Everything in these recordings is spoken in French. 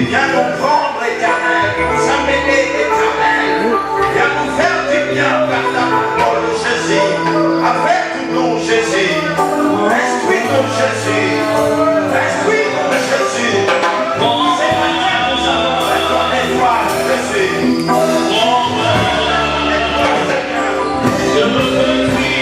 Viens nous prendre, Éternel, nous amener, Éternel. Viens nous faire du bien par ta parole, Jésus. Avec nous, Jésus. Instruis-nous, Jésus. Instruis-nous, Jésus. C'est maintenant nous avons besoin de toi, Jésus. Je veux crier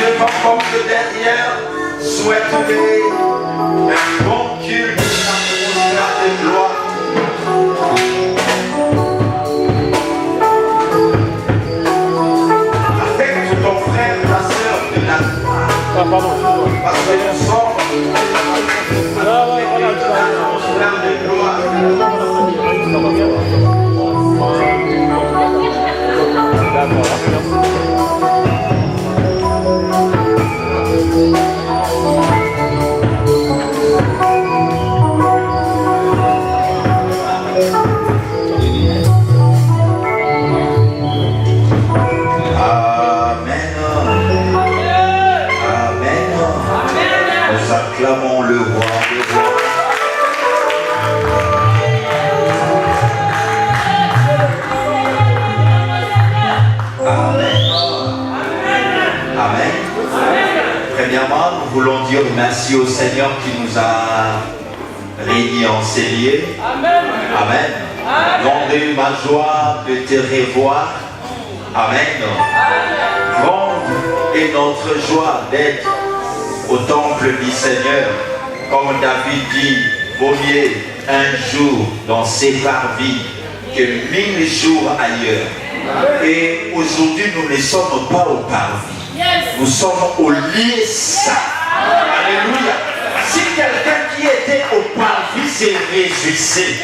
devant comme de derrière, souhaite-les un bon culte, une atmosphère de gloire. Affecte ton frère, ta soeur de la gloire. Parce que nous sommes une atmosphère de gloire. Acclamons le roi des rois. Amen. Amen. Premièrement, nous voulons dire merci au Seigneur qui nous a réunis en ces lieux. Amen. Grande ma joie de te revoir. Amen. Grande est notre joie d'être au temple du Seigneur. Comme David dit, vaut mieux un jour dans ses parvis que 1000 jours ailleurs. Et aujourd'hui, nous ne sommes pas au parvis. Nous sommes au lieu saint. Alléluia. Si quelqu'un qui était au parvis s'est réjouissait,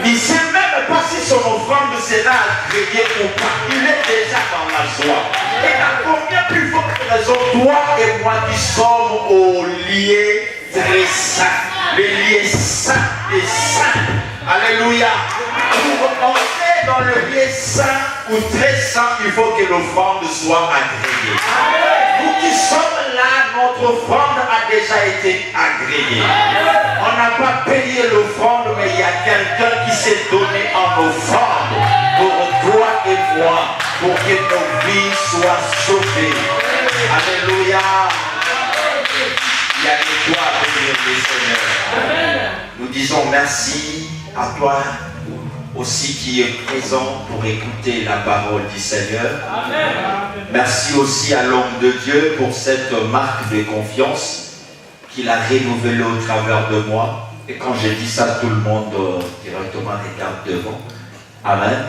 il ne sait même pas si son offrande sera agréée ou pas. Il est déjà dans la joie. Et à combien plus forte raison, toi et moi qui sommes au lieu très saint, le lieu saint des saints. Alléluia. Pour entrer dans le lieu saint ou très saint, il faut que l'offrande soit agréée. Nous qui sommes là, notre offrande a déjà été agréée. On n'a pas payé l'offrande, mais il y a quelqu'un qui s'est donné en offrande pour toi et moi, pour que nos vies soient sauvées. Alléluia. Il y a de quoi bénir le Seigneur. Nous disons merci à toi aussi qui est présent pour écouter la parole du Seigneur. Merci aussi à l'homme de Dieu pour cette marque de confiance qu'il a renouvelée au travers de moi. Et quand je dis ça, tout le monde directement regarde devant. Amen.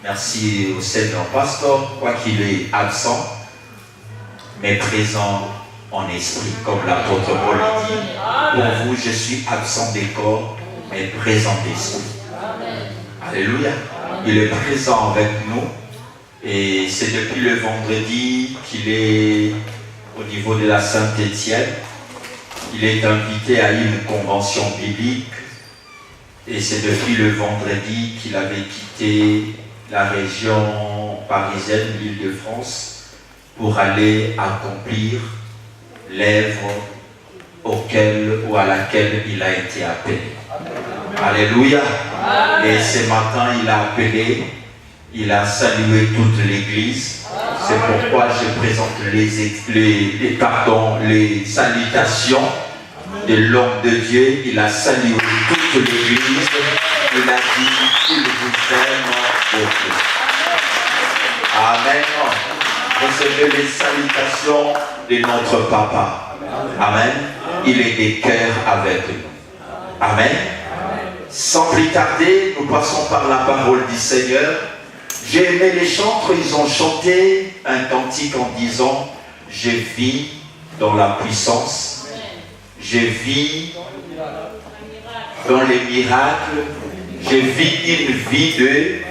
Merci au Seigneur pasteur, quoi qu'il est absent, mais présent en esprit, comme l'apôtre Paul dit. Pour vous, je suis absent des corps, mais présent d'esprit. Alléluia. Il est présent avec nous. Et c'est depuis le vendredi qu'il est au niveau de la Saint-Étienne. Il est invité à une convention biblique. Et c'est depuis le vendredi qu'il avait quitté la région parisienne, l'Île-de-France, pour aller accomplir l'œuvre à laquelle il a été appelé. Alléluia. Et ce matin, il a appelé, il a salué toute l'église. C'est pourquoi je présente les salutations de l'homme de Dieu. Il a salué toute l'église. Il a dit qu'il vous aime beaucoup. Amen. Recevez les salutations de notre papa. Amen. Il est des cœurs avec nous. Amen. Sans plus tarder, nous passons par la parole du Seigneur. J'ai aimé les chantres, ils ont chanté un cantique en disant « Je vis dans la puissance, je vis dans les miracles, je vis une vie de... »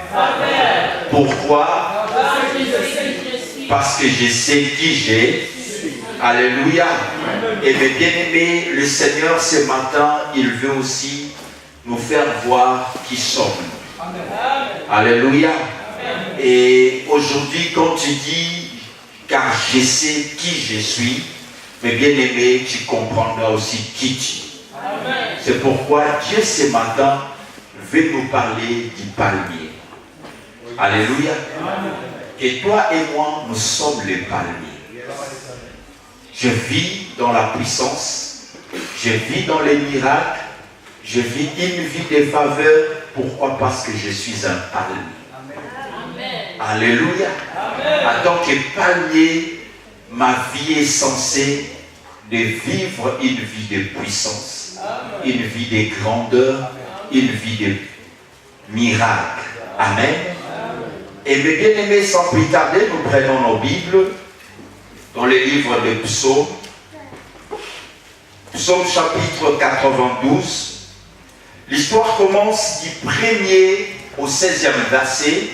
Pourquoi? Parce que je sais qui j'ai. Alléluia. Et mes bien-aimés, le Seigneur ce matin, il veut aussi nous faire voir qui sommes-nous. Alléluia. Et aujourd'hui, quand tu dis, car je sais qui je suis, mes bien-aimés, tu comprendras aussi qui tu es. C'est pourquoi Dieu ce matin veut nous parler du palmier. Alléluia. Et toi et moi, nous sommes les palmiers. Je vis dans la puissance, je vis dans les miracles, je vis une vie de faveur. Pourquoi? Parce que je suis un palmier. Alléluia. En tant que palmier, ma vie est censée de vivre une vie de puissance, une vie de grandeur, une vie de miracle. Amen. Et mes bien-aimés, sans plus tarder, nous prenons nos Bibles dans les livres de Psaumes. Psaume chapitre 92. L'histoire commence du 1er au 16e verset.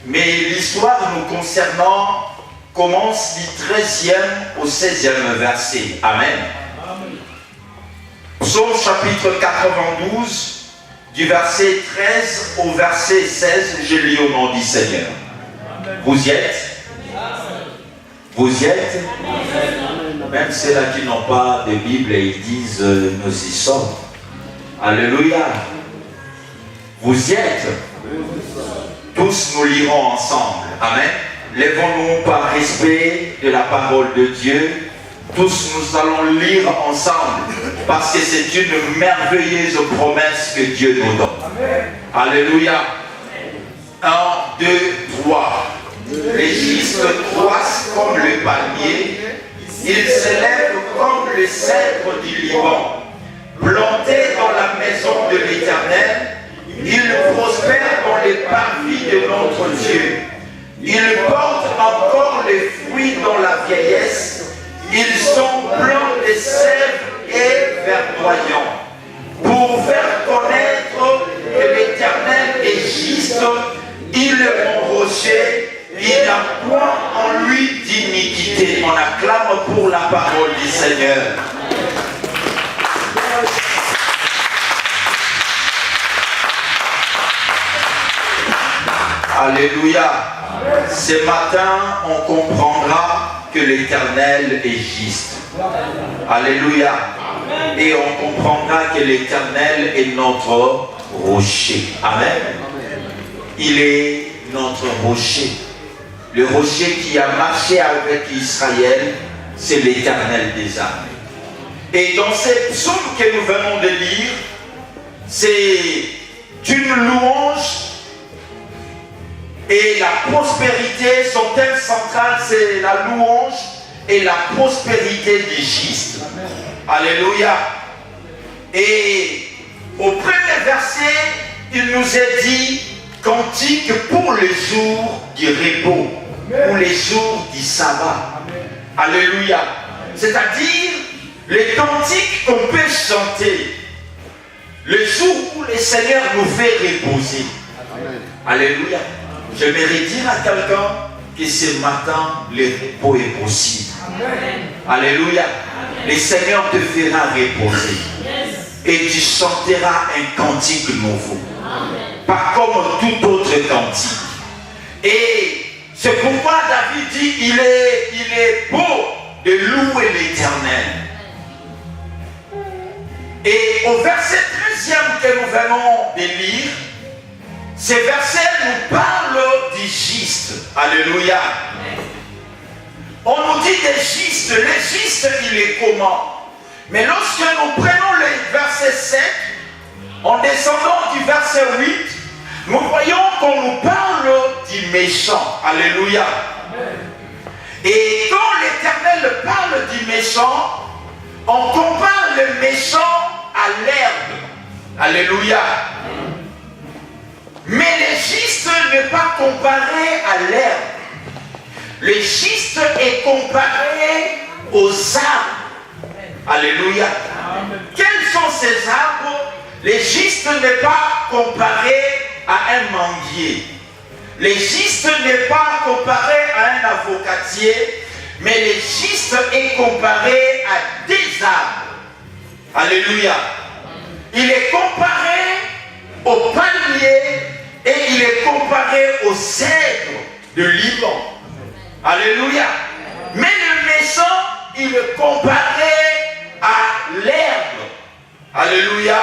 Mais l'histoire nous concernant commence du 13e au 16e verset. Amen. Psaume chapitre 92. Du verset 13 au verset 16, je lis au nom du Seigneur. Vous y êtes? Vous y êtes? Même ceux-là qui n'ont pas de Bible, ils disent nous y sommes. Alléluia. Vous y êtes? Tous nous lirons ensemble. Amen. Lèvons-nous par respect de la parole de Dieu. Tous nous allons lire ensemble parce que c'est une merveilleuse promesse que Dieu nous donne. Amen. Alléluia. 1, 2, 3. Les gistes croissent comme le palmier. Ils s'élèvent comme le cèdre du Liban. Plantés dans la maison de l'Éternel, ils prospèrent dans les parvis de notre Dieu. Ils portent encore les fruits dans la vieillesse. Ils sont blancs de sève et verdoyants. Pour faire connaître que l'Éternel est juste, il est mon rocher, il n'y a point en lui d'iniquité. On acclame pour la parole du Seigneur. Alléluia. Ce matin, on comprendra que l'Éternel est juste. Alléluia. Et on comprendra que l'Éternel est notre rocher. Amen. Il est notre rocher. Le rocher qui a marché avec Israël, c'est l'Éternel des armées. Et dans ces psaumes que nous venons de lire, c'est une louange. Et la prospérité, son thème central, c'est la louange et la prospérité des justes. Alléluia. Et au premier verset, il nous est dit cantique pour les jours du repos, ou les jours du sabbat. Alléluia. C'est-à-dire les cantiques qu'on peut chanter le jour où le Seigneur nous fait reposer. Alléluia. J'aimerais dire à quelqu'un que ce matin, le repos est possible. Amen. Alléluia. Amen. Le Seigneur te fera reposer. Yes. Et tu chanteras un cantique nouveau. Amen. Pas comme tout autre cantique. Et c'est pourquoi David dit, il est beau de louer l'Éternel. Et au verset 13e que nous venons de lire, ces versets nous parlent du juste. Alléluia. On nous dit des justes. Le juste, il est comment? Mais lorsque nous prenons le verset 7, en descendant du verset 8, nous voyons qu'on nous parle du méchant. Alléluia. Et quand l'Éternel parle du méchant, on compare le méchant à l'herbe. Alléluia. Mais le juste n'est pas comparé à l'herbe. Le juste est comparé aux arbres. Alléluia. Quels sont ces arbres? Le juste n'est pas comparé à un manguier. Le juste n'est pas comparé à un avocatier, mais le juste est comparé à des arbres. Alléluia. Il est comparé au palmier et il est comparé au cèdre de Liban. Alléluia. Mais le méchant, il est comparé à l'herbe. Alléluia.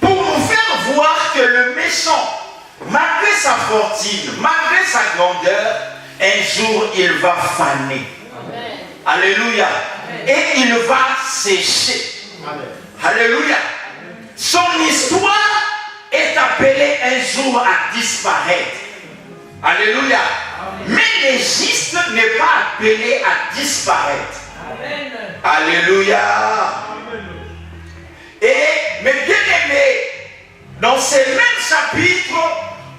Pour nous faire voir que le méchant, malgré sa fortune, malgré sa grandeur, un jour il va faner. Amen. Alléluia. Amen. Et il va sécher. Amen. Alléluia. Son histoire est appelée un jour à disparaître. Alléluia. Mais l'Égypte n'est pas appelé à disparaître. Amen. Alléluia. Mais bien aimé, dans ces mêmes chapitres,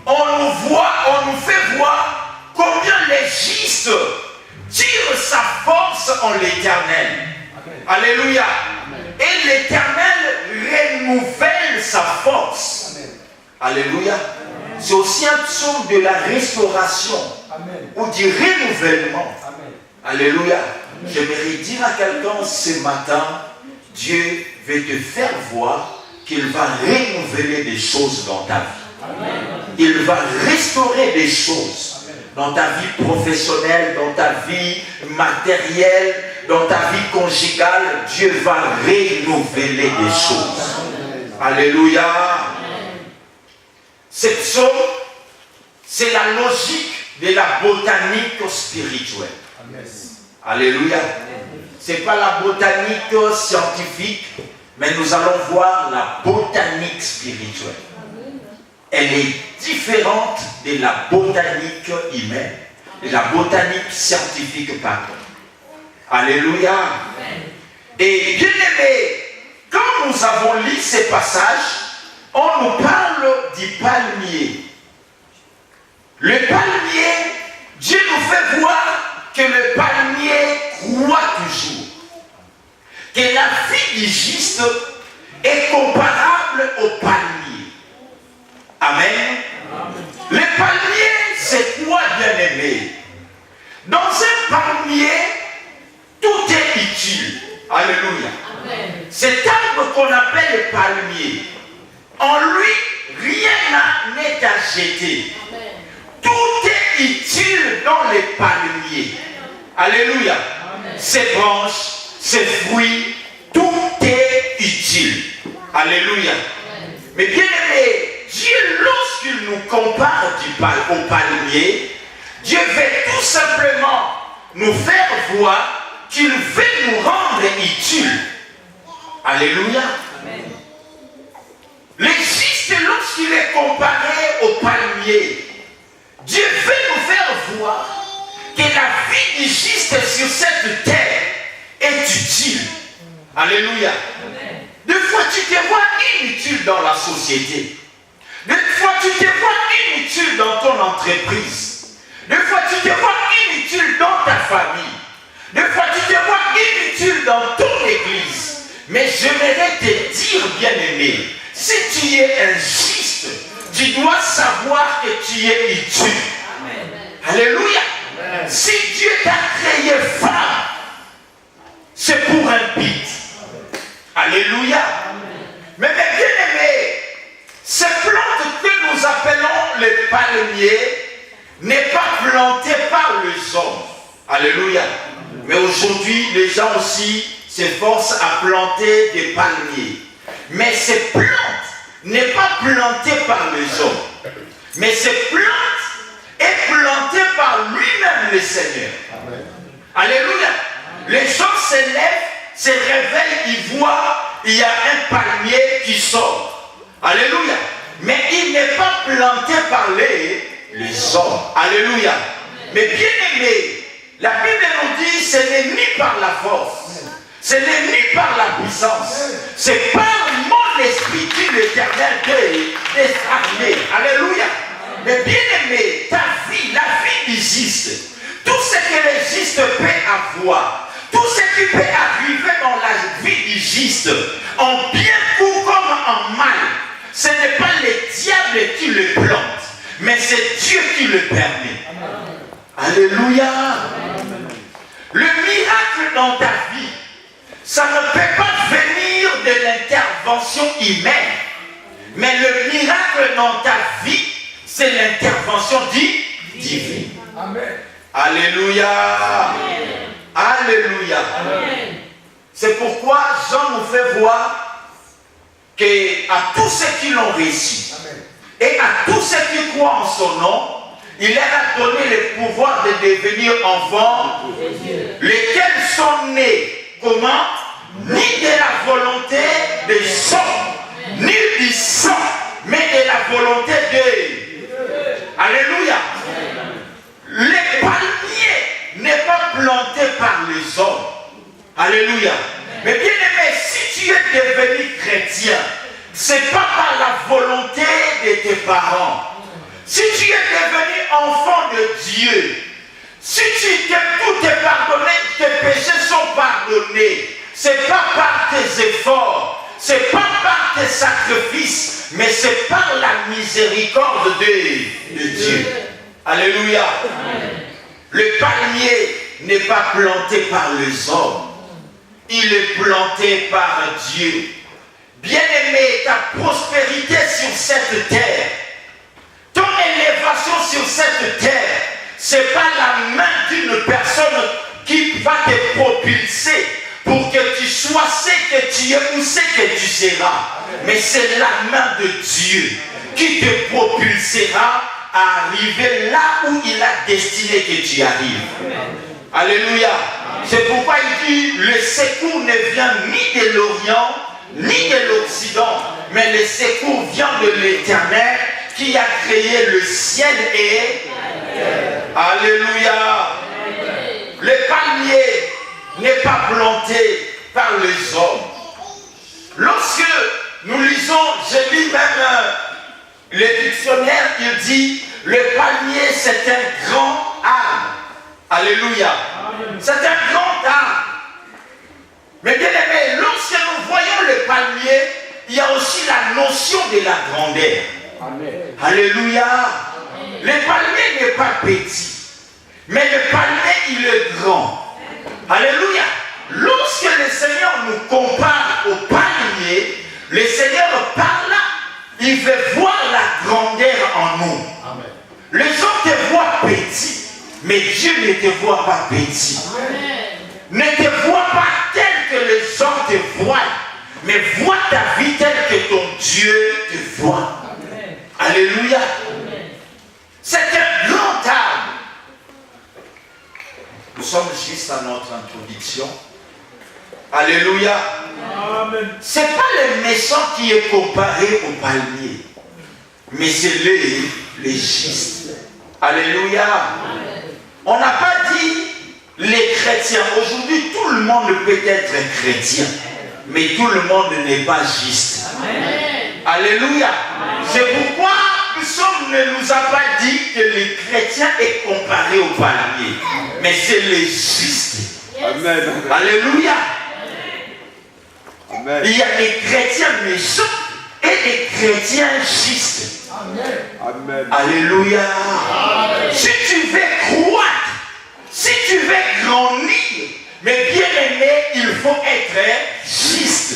on nous fait voir combien l'Égypte tire sa force en l'Éternel. Alléluia. Et l'Éternel renouvelle sa force. Alléluia. C'est aussi un psaume de la restauration. Amen. Ou du renouvellement. Amen. Alléluia. J'aimerais dire à quelqu'un ce matin, Dieu veut te faire voir qu'il va renouveler des choses dans ta vie. Amen. Il va restaurer des choses dans ta vie professionnelle, dans ta vie matérielle, dans ta vie conjugale. Dieu va renouveler des choses. Alléluia. Cette psaume, c'est la logique de la botanique spirituelle. Amen. Alléluia. Ce n'est pas la botanique scientifique, mais nous allons voir la botanique spirituelle. Elle est différente de la botanique humaine, de la botanique scientifique, pardon. Alléluia. Amen. Et bien aimé, quand nous avons lu ces passages, on nous parle du palmier. Le palmier, Dieu nous fait voir que le palmier croît toujours. Que la vie du juste est comparable au palmier. Amen. Amen. Le palmier, c'est quoi, bien aimé? Dans un palmier, tout est utile. Alléluia. Amen. Cet arbre qu'on appelle le palmier, en lui, rien n'est à jeter. Amen. Tout est utile dans les palmiers. Alléluia. Amen. Ses branches, ses fruits, tout est utile. Alléluia. Amen. Mais bien aimé, Dieu, lorsqu'il nous compare au palmier, Dieu veut tout simplement nous faire voir qu'il veut nous rendre utiles. Alléluia. Amen. L'Égypte, lorsqu'il est comparé au palmier, Dieu veut nous faire voir que la vie du juste sur cette terre est utile. Alléluia. Amen. Des fois, tu te vois inutile dans la société. Des fois, tu te vois inutile dans ton entreprise. Des fois, tu te vois inutile dans ta famille. Des fois, tu te vois inutile dans ton église. Mais j'aimerais te dire, bien-aimé, si tu es un juste, tu dois savoir que tu es utile. Amen. Alléluia. Amen. Si Dieu t'a créé femme, c'est pour un but. Alléluia. Amen. Mais bien-aimé, ces plantes que nous appelons les palmiers n'est pas plantée par les hommes. Alléluia. Mais aujourd'hui, les gens aussi s'efforcent à planter des palmiers. Mais ces plantes n'est pas plantée par les hommes. Mais ces plantes est plantée par lui-même le Seigneur. Amen. Alléluia. Les gens se lèvent, se réveillent, ils voient, il y a un palmier qui sort. Alléluia. Mais il n'est pas planté par les hommes. Alléluia. Mais bien aimé, la Bible nous dit ce n'est ni par la force, ce n'est ni par la puissance, c'est par mon esprit dit l'Éternel des armées. Alléluia. Mais bien aimé, ta vie, la vie du juste, tout ce que le juste peut avoir, tout ce qui peut arriver dans la vie du juste, en bien ou comme en mal, ce n'est pas le diable qui le plante, mais c'est Dieu qui le permet. Amen. Alléluia. Amen. Le miracle dans ta vie, ça ne peut pas venir de l'intervention humaine, mais le miracle dans ta vie, c'est l'intervention divine. Amen. Alléluia. Amen. Alléluia. Amen. C'est pourquoi Jean nous fait voir qu'à tous ceux qui l'ont reçu et à tous ceux qui croient en son nom, il leur a donné le pouvoir de devenir enfants, lesquels sont nés, comment? Ni de la volonté des hommes, ni du sang, mais de la volonté de Dieu. Alléluia. Les Alléluia. Mais bien aimé, si tu es devenu chrétien, ce n'est pas par la volonté de tes parents. Si tu es devenu enfant de Dieu, si tout est pardonné, tes péchés sont pardonnés. Ce n'est pas par tes efforts, ce n'est pas par tes sacrifices, mais c'est par la miséricorde de Dieu. Alléluia. Le palmier n'est pas planté par les hommes. Il est planté par Dieu. Bien-aimé, ta prospérité sur cette terre, ton élévation sur cette terre, ce n'est pas la main d'une personne qui va te propulser pour que tu sois ce que tu es ou ce que tu seras. Mais c'est la main de Dieu qui te propulsera à arriver là où il a destiné que tu arrives. Alléluia. C'est pourquoi il dit, le secours ne vient ni de l'Orient, ni de l'Occident, mais le secours vient de l'Éternel qui a créé le ciel et... Alléluia. Le palmier n'est pas planté par les hommes. Lorsque nous lisons, je lis même le dictionnaire, il dit, le palmier c'est un grand arbre. Alléluia. C'est un grand arbre. Mais bien aimé, lorsque nous voyons le palmier, il y a aussi la notion de la grandeur. Amen. Alléluia. Amen. Le palmier n'est pas petit, mais le palmier il est grand. Alléluia. Lorsque le Seigneur nous compare au palmier, le Seigneur par là, il veut voir la grandeur en nous. Amen. Les gens te voient petit, mais Dieu ne te voit pas petit. Amen. Ne te vois pas tel que les gens te voient, mais vois ta vie telle que ton Dieu te voit. Amen. Alléluia. Amen. C'est un grand arbre. Nous sommes juste à notre introduction. Alléluia. Ce n'est pas le méchant qui est comparé au palmier, mais c'est les justes. Alléluia. Amen. On n'a pas dit les chrétiens. Aujourd'hui, tout le monde peut être chrétien, mais tout le monde n'est pas juste. Amen. Alléluia. Amen. C'est pourquoi ne nous a pas dit que les chrétiens est comparé au palmier, mais c'est les justes. Amen. Alléluia. Amen. Il y a des chrétiens méchants et des chrétiens justes. Amen. Amen. Alléluia. Amen. Si tu veux croître, si tu veux grandir, mais bien aimé, il faut être juste.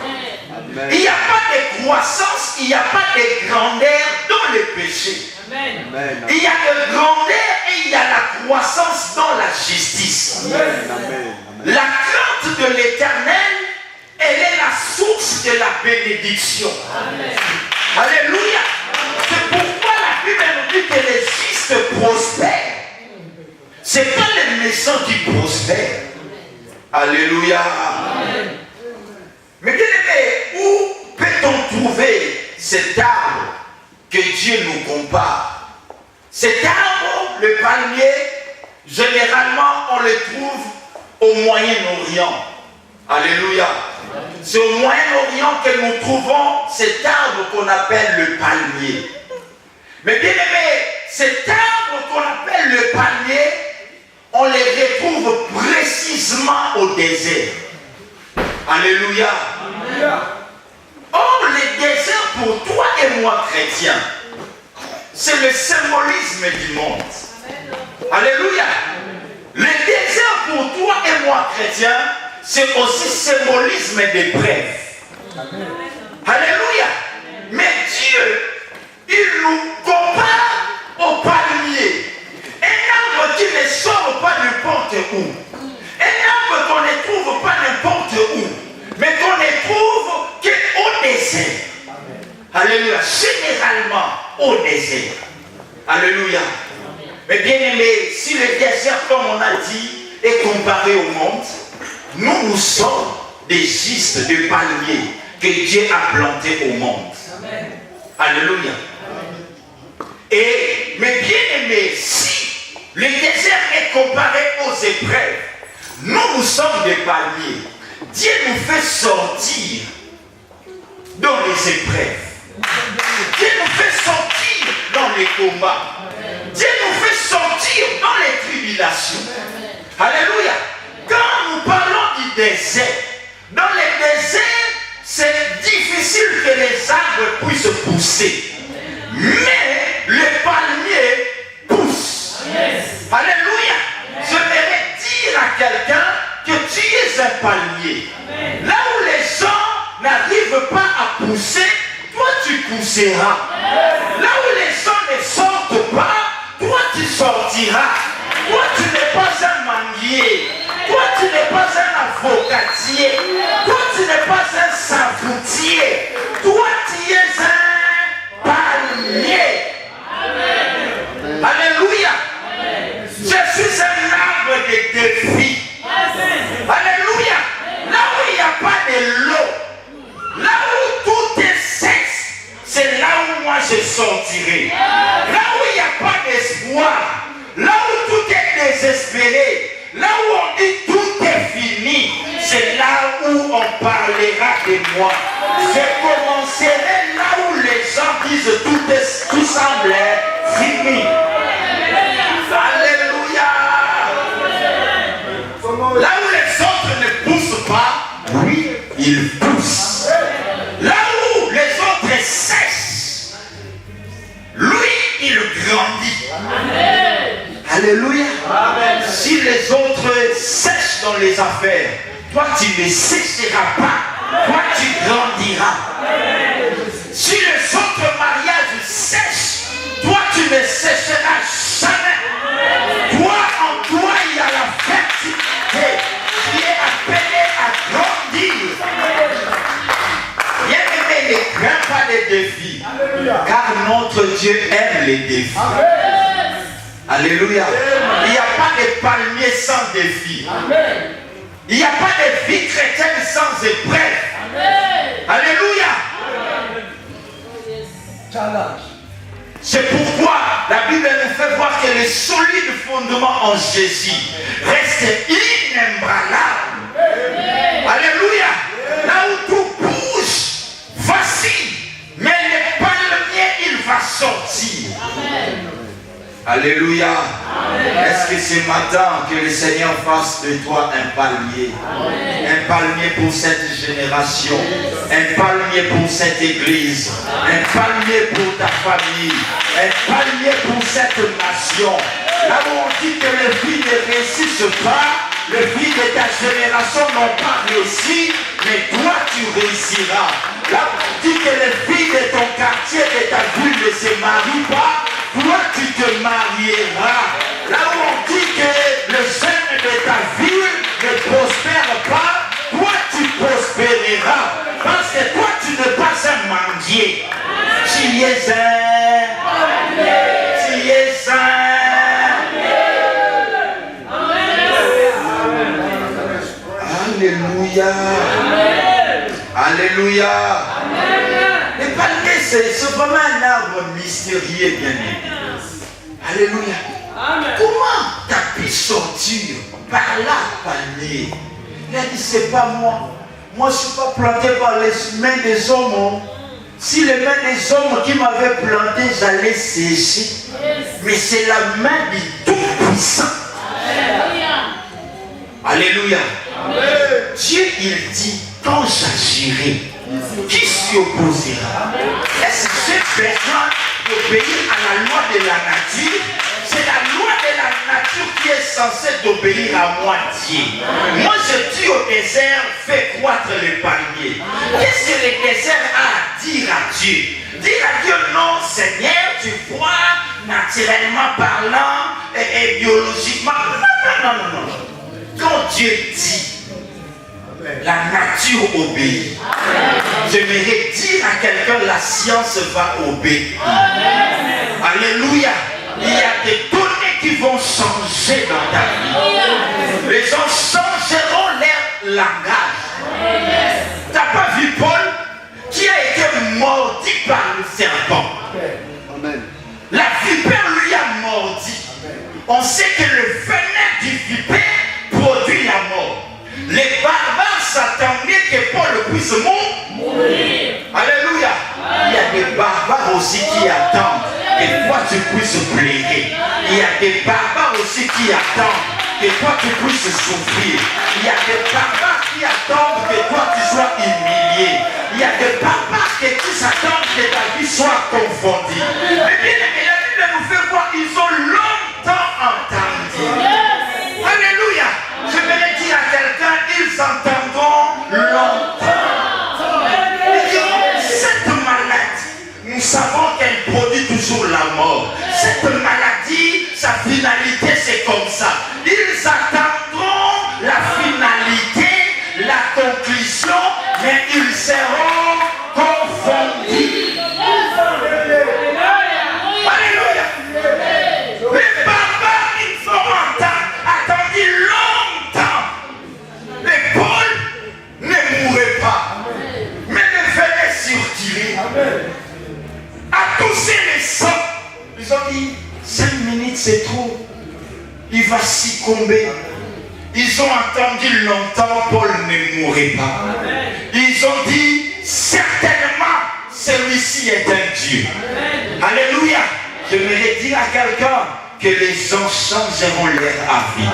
Amen. Il n'y a pas de croissance, il n'y a pas de grandeur dans le péché. Amen. Amen. Il y a de grandeur et il y a la croissance dans la justice. Amen. Amen. La crainte de l'Éternel, elle est la source de la bénédiction. Amen. Alléluia. C'est pourquoi la Bible nous dit que les justes prospèrent. Ce n'est pas les méchants qui prospèrent. Alléluia. Amen. Mais bien aimé, où peut-on trouver cet arbre que Dieu nous compare? Cet arbre, le palmier, généralement on le trouve au Moyen-Orient. Alléluia. C'est au Moyen-Orient que nous trouvons cet arbre qu'on appelle le palmier. Mais bien aimé, cet arbre qu'on appelle le palmier, on les retrouve précisément au désert. Alléluia. Or, le désert pour toi et moi chrétiens, c'est le symbolisme du monde. Alléluia. Le désert pour toi et moi chrétiens, c'est aussi symbolisme d'épreuve. Alléluia. Mais Dieu, il nous compare au palmier. Un arbre qui ne sort pas n'importe où. Un arbre qu'on ne trouve pas n'importe où. Mais qu'on ne trouve qu'au désert. Alléluia. Généralement au désert. Alléluia. Mais bien aimé, si le désert, comme on a dit, est comparé au monde, nous sommes des gistes de palmiers que Dieu a plantés au monde. Amen. Alléluia. Mais bien aimé, si le désert est comparé aux épreuves, nous sommes des palmiers. Dieu nous fait sortir dans les épreuves. Dieu nous fait sortir dans les combats. Dieu nous fait sortir dans les tribulations. Alléluia. Quand nous parlons du désert, dans les déserts, c'est difficile que les arbres puissent pousser. Mais les palmiers poussent. Alléluia. Je voudrais dire à quelqu'un que tu es un palmier. Là où les gens n'arrivent pas à pousser, toi tu pousseras. Là où les gens ne sortent pas, toi tu sortiras. Toi tu n'es pas un manguier. Toi tu n'es pas un avocatier. Toi tu n'es pas un safoutier. Toi tu es un palmier. Alléluia. Je suis un arbre de défi. Alléluia. Là où il n'y a pas de l'eau, là où tout est sexe, c'est là où moi je sortirai. Là où il n'y a pas d'espoir, là où tout est désespéré, là où on dit tout est fini, c'est là où on parlera de moi. Je commencerai là où les gens disent tout semble fini. Alléluia. Là où les autres ne poussent pas, lui, il pousse. Là où les autres sèchent, lui, il grandit. Alléluia. Amen. Si les autres sèchent dans les affaires, toi, tu ne sécheras pas. Toi, tu grandiras. Si les autres mariages sèchent, toi, tu ne sécheras jamais. Toi, en toi, il y a la fertilité qui est appelée à grandir. Bien-aimé, ne crains pas les défis, car notre Dieu aime les défis. Alléluia. Il n'y a pas de palmier sans défi. Il n'y a pas de vie chrétienne sans épreuve. Alléluia. C'est pourquoi la Bible nous fait voir que le solide fondement en Jésus reste inébranlable. Alléluia. Là où tout bouge, vacille, mais le palmier, il va sortir. Alléluia. Est-ce que ce matin que le Seigneur fasse de toi un palmier? Un palmier pour cette génération. Un palmier pour cette église. Un palmier pour ta famille. Un palmier pour cette nation. Là où on dit que les filles ne réussissent pas, les filles de ta génération n'ont pas réussi, mais toi tu réussiras. Là où on dit que les filles de ton quartier, de ta ville ne se marient pas, toi tu te marieras. Là où on dit que le jeune de ta ville ne prospère pas, toi tu prospéreras. Parce que toi tu n'es pas un mendier. Tu es un. Tu es un. Alléluia. Alléluia. Le palmier, c'est vraiment un arbre mystérieux, bien-aimé. Alléluia. Amen. Comment tu as pu sortir par là, palmier? Il a dit, c'est pas moi. Moi, je ne suis pas planté par les mains des hommes. Si les mains des hommes qui m'avaient planté, j'allais sécher. Mais c'est la main du Tout-Puissant. Alléluia. Amen. Dieu, il dit, quand j'agirai, qui s'y opposera? Est-ce que j'ai besoin d'obéir à la loi de la nature? C'est la loi de la nature qui est censée d'obéir à moi, Dieu. Moi, je dis au désert, fais croître les palmiers. Qu'est-ce que le désert a à dire à Dieu? Dire à Dieu, non, Seigneur, tu vois, naturellement parlant et biologiquement. Non. Quand Dieu dit, la nature obéit. J'aimerais dire à quelqu'un, la science va obéir. Alléluia. Il y a des données qui vont changer dans ta vie. Les gens changeront leur langage. Tu n'as pas vu Paul qui a été mordu par le serpent? La vipère lui a mordu. On sait que le venin du vipère produit la mort. puisses mourir. Alléluia. Il y a des barbares aussi qui attendent que toi tu puisses pleurer. Il y a des barbares aussi qui attendent que toi tu puisses souffrir. Il y a des barbares qui attendent que toi tu sois humilié. Il y a des barbares qui s'attendent que ta vie soit confondue. Mais bien aimé, la Bible nous fait voir qu'ils ont longtemps entendu. Alléluia. Je vais dire à quelqu'un, ils entendront longtemps. Cette maladie, nous savons qu'elle produit toujours la mort. Cette maladie, sa finalité c'est comme ça. Ils attendront la finalité, la conclusion, mais ils seront confondus. Alléluia. Les barbares, ils feront attendu longtemps. Mais Paul ne mourrait pas, mais ne venait surtirer. À tousser les sangs. Ils ont dit 5 minutes c'est trop. Il va succomber. Ils ont attendu longtemps, Paul ne mourrait pas. Ils ont dit certainement celui-ci est un Dieu. Alléluia. J'aimerais dire à quelqu'un que les gens changeront leur avis.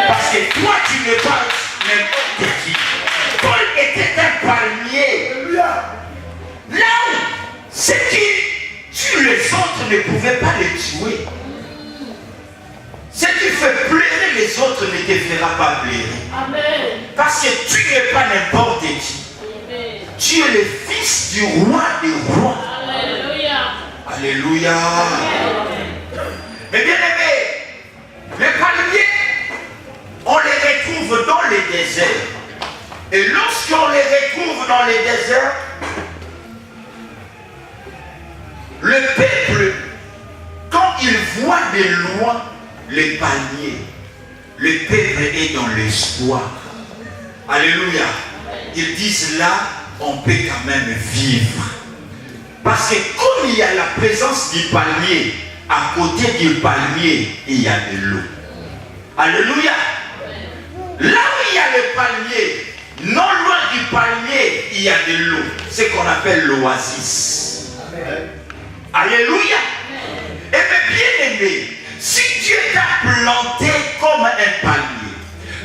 Parce que toi tu n'es pas n'importe qui. Paul était un palmier. Là où ceux qui tuent les autres ne pouvaient pas les tuer. Ce qui fait pleurer les autres ne te fera pas pleurer. Parce que tu n'es pas n'importe qui. Tu es le fils du roi des rois. Alléluia. Mais bien aimé, les palmiers, on les retrouve dans les déserts. Et lorsqu'on les retrouve dans les déserts, le peuple, quand il voit de loin les palmiers, le peuple est dans l'espoir. Alléluia. Ils disent là, on peut quand même vivre. Parce que comme il y a la présence du palmier, à côté du palmier, il y a de l'eau. Alléluia. Là où il y a le palmier, non loin du palmier, il y a de l'eau. C'est ce qu'on appelle l'oasis. Alléluia. Et bien aimé, si Dieu t'a planté comme un palmier,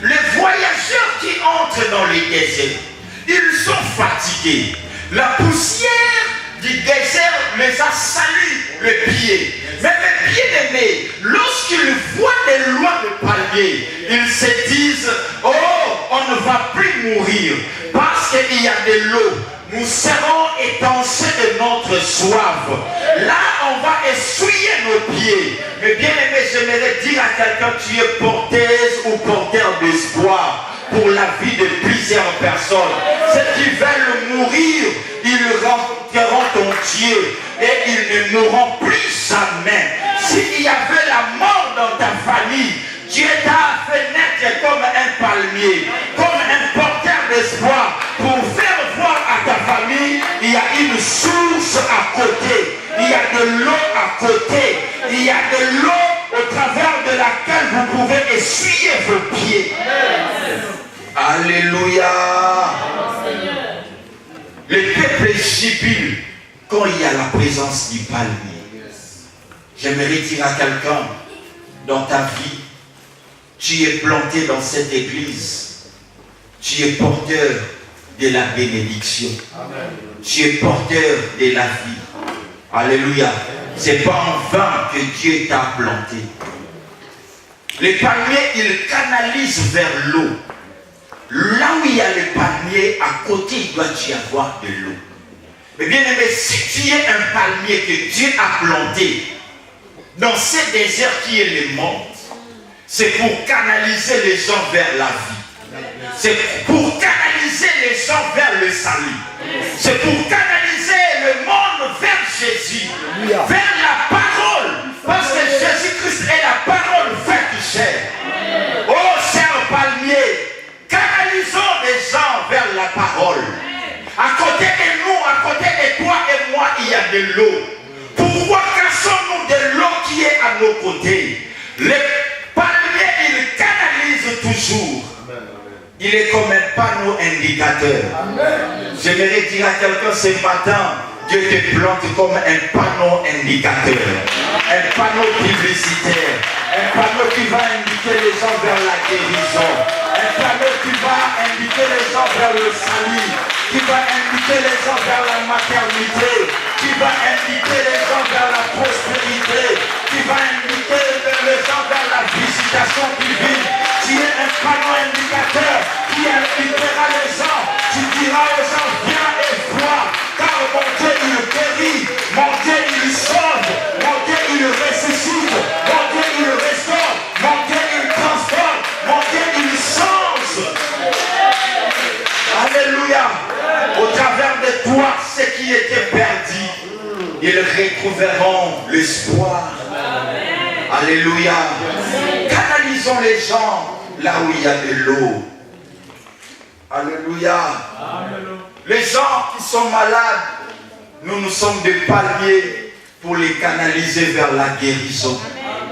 les voyageurs qui entrent dans les déserts, ils sont fatigués. La poussière du désert les a salis les pieds. Mais mes bien-aimés, lorsqu'ils voient de loin le palmier, ils se disent, oh, on ne va plus mourir parce qu'il y a de l'eau. Nous serons étanchés de notre soif. Là, on va essuyer nos pieds. Mais bien aimé, j'aimerais dire à quelqu'un, tu es porteuse ou porteur d'espoir pour la vie de plusieurs personnes. Ceux qui veulent mourir, ils rencontreront ton Dieu et ils ne mourront plus jamais. S'il y avait la mort dans ta famille, Dieu t'a fait naître comme un palmier, comme un porteur d'espoir pour faire voir à ta famille, il y a une source à côté, il y a de l'eau à côté, il y a de l'eau au travers de laquelle vous pouvez essuyer vos pieds. Alléluia. Le peuple jubile quand il y a la présence du palmier. J'aimerais dire à quelqu'un, dans ta vie, tu es planté dans cette église, tu es porteur de la bénédiction. Amen. Tu es porteur de la vie. Alléluia. Ce n'est pas en vain que Dieu t'a planté. Les palmiers, ils canalisent vers l'eau. Là où il y a le palmier, à côté, il doit y avoir de l'eau. Mais bien aimé, si tu es un palmier que Dieu a planté dans ce désert qui est le monde, c'est pour canaliser les gens vers la vie. C'est pour canaliser les gens vers le salut. C'est pour canaliser le monde vers Jésus, vers la parole. Parce que Jésus-Christ est la parole faite chair. Oh, cher palmier, canalisons les gens vers la parole. À côté de nous, à côté de toi et moi, il y a de l'eau. Pourquoi cachons-nous de l'eau qui est à nos côtés? Les palmiers, ils canalisent toujours. Il est comme un panneau indicateur. J'aimerais dire à quelqu'un ce matin, Dieu te plante comme un panneau indicateur, un panneau publicitaire, un panneau qui va indiquer les gens vers la guérison, un panneau qui va indiquer les gens vers le salut, qui va indiquer les gens vers la maternité, qui va indiquer les gens vers la prospérité, qui va indiquer les gens vers la visitation divine, qui est un panneau indicateur, qui indiquera les gens, qui dira aux gens, viens et vois, car mon Dieu il guérit, mon Dieu il sauve, mon Dieu il ressuscite, mon Dieu il restaure, mon Dieu il transforme, mon Dieu il change. Alléluia. Au travers de toi, ceux qui étaient perdus, ils retrouveront l'espoir. Alléluia. Canalisons les gens là où il y a de l'eau. Alléluia. Les gens qui sont malades, nous sommes des palmiers pour les canaliser vers la guérison.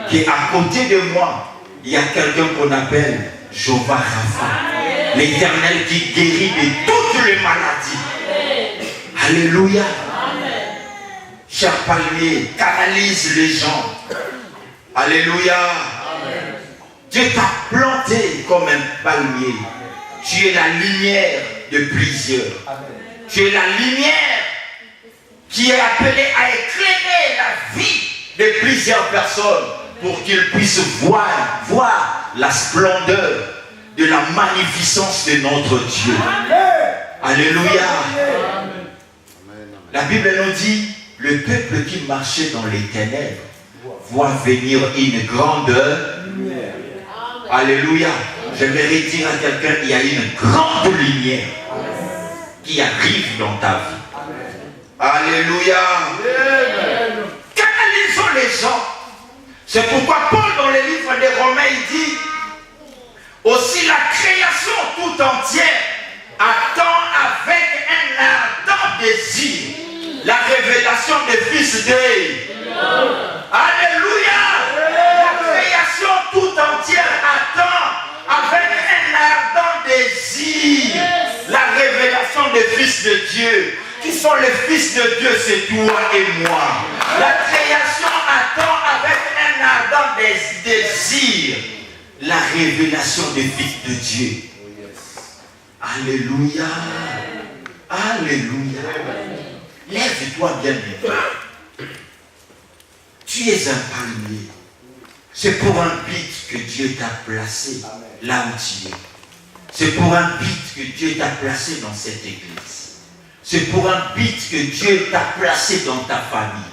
Qui à côté de moi, il y a quelqu'un qu'on appelle Jéhovah Rapha, l'Éternel qui guérit de toutes les maladies. Alléluia. Cher palmier, canalise les gens. Alléluia. Dieu t'a planté comme un palmier. Tu es la lumière de plusieurs. Tu es la lumière qui est appelée à éclairer la vie de plusieurs personnes pour qu'ils puissent voir la splendeur de la magnificence de notre Dieu. Alléluia. La Bible nous dit, le peuple qui marchait dans les ténèbres voit venir une grande lumière. Alléluia. J'aimerais dire à quelqu'un, il y a une grande lumière qui arrive dans ta vie. Alléluia. Canalisons les gens. C'est pourquoi Paul dans le livre des Romains, il dit, aussi la création tout entière attend avec un ardent désir la révélation des fils d'Élie. Alléluia. La création tout entière attend avec un ardent désir la révélation des fils de Dieu. Qui sont les fils de Dieu? C'est toi et moi. La création attend avec un ardent désir la révélation des fils de Dieu. Alléluia. Alléluia. Lève-toi bien, bien. Tu es un palmier. C'est pour un but que Dieu t'a placé là où tu es. C'est pour un but que Dieu t'a placé dans cette église. C'est pour un but que Dieu t'a placé dans ta famille.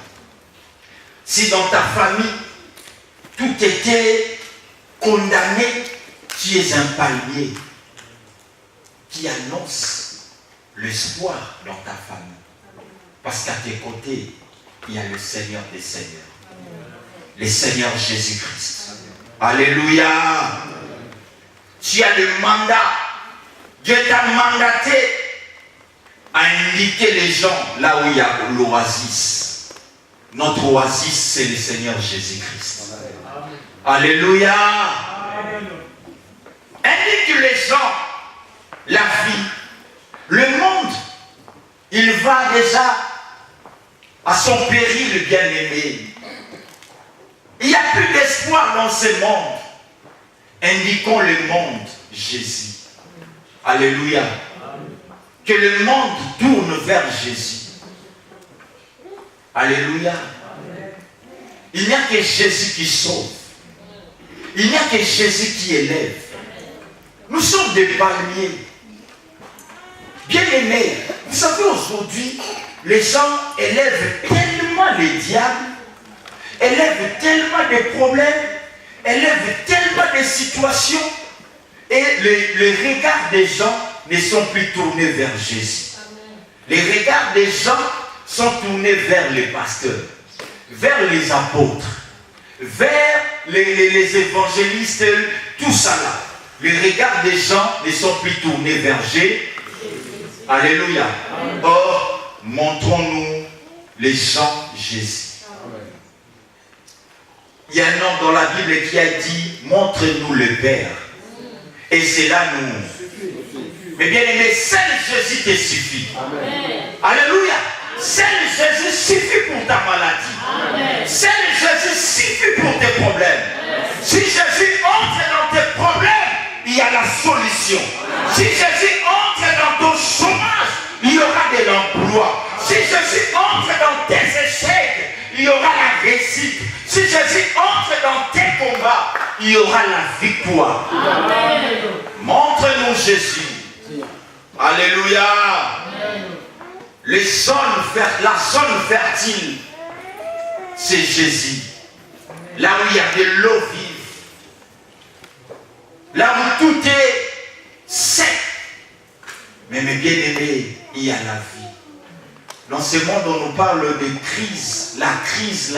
Si dans ta famille, tout était condamné, tu es un palmier qui annonce l'espoir dans ta famille. Parce qu'à tes côtés, il y a le Seigneur des Seigneurs. Le Seigneur Jésus-Christ. Alléluia. Tu as le mandat. Dieu t'a mandaté à indiquer les gens là où il y a l'oasis. Notre oasis, c'est le Seigneur Jésus-Christ. Alléluia. Indique les gens la vie. Le monde, il va déjà à son péril bien-aimé. Il n'y a plus d'espoir dans ce monde. Indiquons le monde Jésus. Alléluia. Que le monde tourne vers Jésus. Alléluia. Il n'y a que Jésus qui sauve. Il n'y a que Jésus qui élève. Nous sommes des palmiers. Bien-aimés, vous savez aujourd'hui, les gens élèvent tellement les diables, élèvent tellement de problèmes, élèvent tellement de situations, et les regards des gens ne sont plus tournés vers Jésus. Les regards des gens sont tournés vers les pasteurs, vers les apôtres, vers les évangélistes, tout ça là. Les regards des gens ne sont plus tournés vers Jésus. Alléluia. Or, montrons-nous les gens Jésus. Il y a un homme dans la Bible qui a dit, montre-nous le Père. Et c'est là nous. Mais bien aimé, seul Jésus te suffit. Amen. Alléluia. Seul Jésus suffit pour ta maladie. Amen. Seul Jésus suffit pour tes problèmes. Amen. Si Jésus entre dans tes problèmes, il y a la solution. Si Jésus entre dans ton chômage, il y aura de l'emploi. Si Jésus entre dans tes échecs, il y aura la réussite. Si Jésus entre dans tes combats, il y aura la victoire. Amen. Montre-nous Jésus. Alléluia. Amen. La zone fertile, c'est Jésus. Là où il y a de l'eau vive. Là où tout est sec. Mais mes bien-aimés, il y a la vie. Dans ce monde, on nous parle de crise. La crise.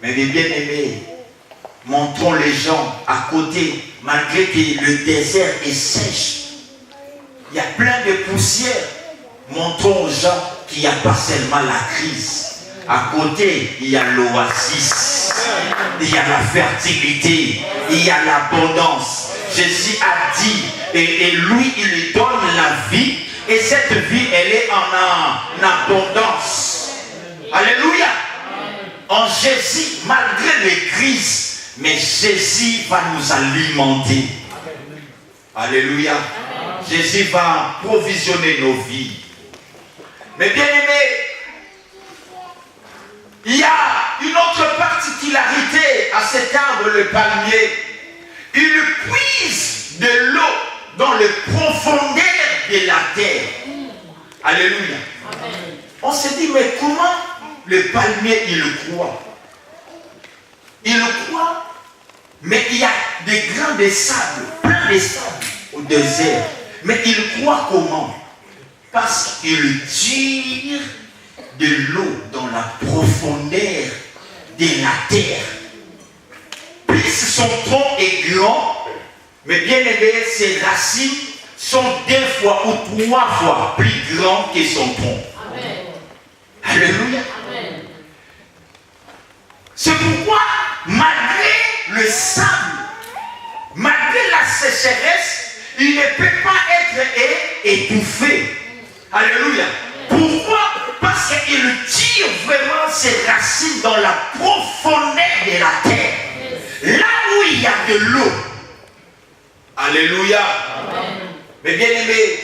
Mais mes bien-aimés, montrons les gens à côté, malgré que le désert est sèche. Il y a plein de poussière. Montrons aux gens qu'il n'y a pas seulement la crise. À côté, il y a l'oasis. Il y a la fertilité. Il y a l'abondance. Jésus a dit, et lui, il lui donne la vie. Et cette vie, elle est en abondance. Alléluia. En Jésus, malgré les crises, mais Jésus va nous alimenter. Alléluia. Jésus va provisionner nos vies. Mais bien aimé, il y a une autre particularité à cet arbre, le palmier. Il puise de l'eau dans les profondeurs de la terre. Alléluia. Amen. On se dit, mais comment le palmier, il croît? Il croît, mais il y a des grains de sable, plein de sable au désert. Mais il croît comment? Parce qu'il tire de l'eau dans la profondeur de la terre. Plus son tronc est grand, mais bien aimé, ses racines sont 2 fois ou 3 fois plus grandes que son tronc. Amen. Alléluia. Amen. C'est pourquoi, malgré le sable, malgré la sécheresse, il ne peut pas être étouffé. Alléluia. Pourquoi? Parce qu'il tire vraiment ses racines dans la profondeur de la terre. Là où il y a de l'eau. Alléluia. Amen. Mais bien aimé,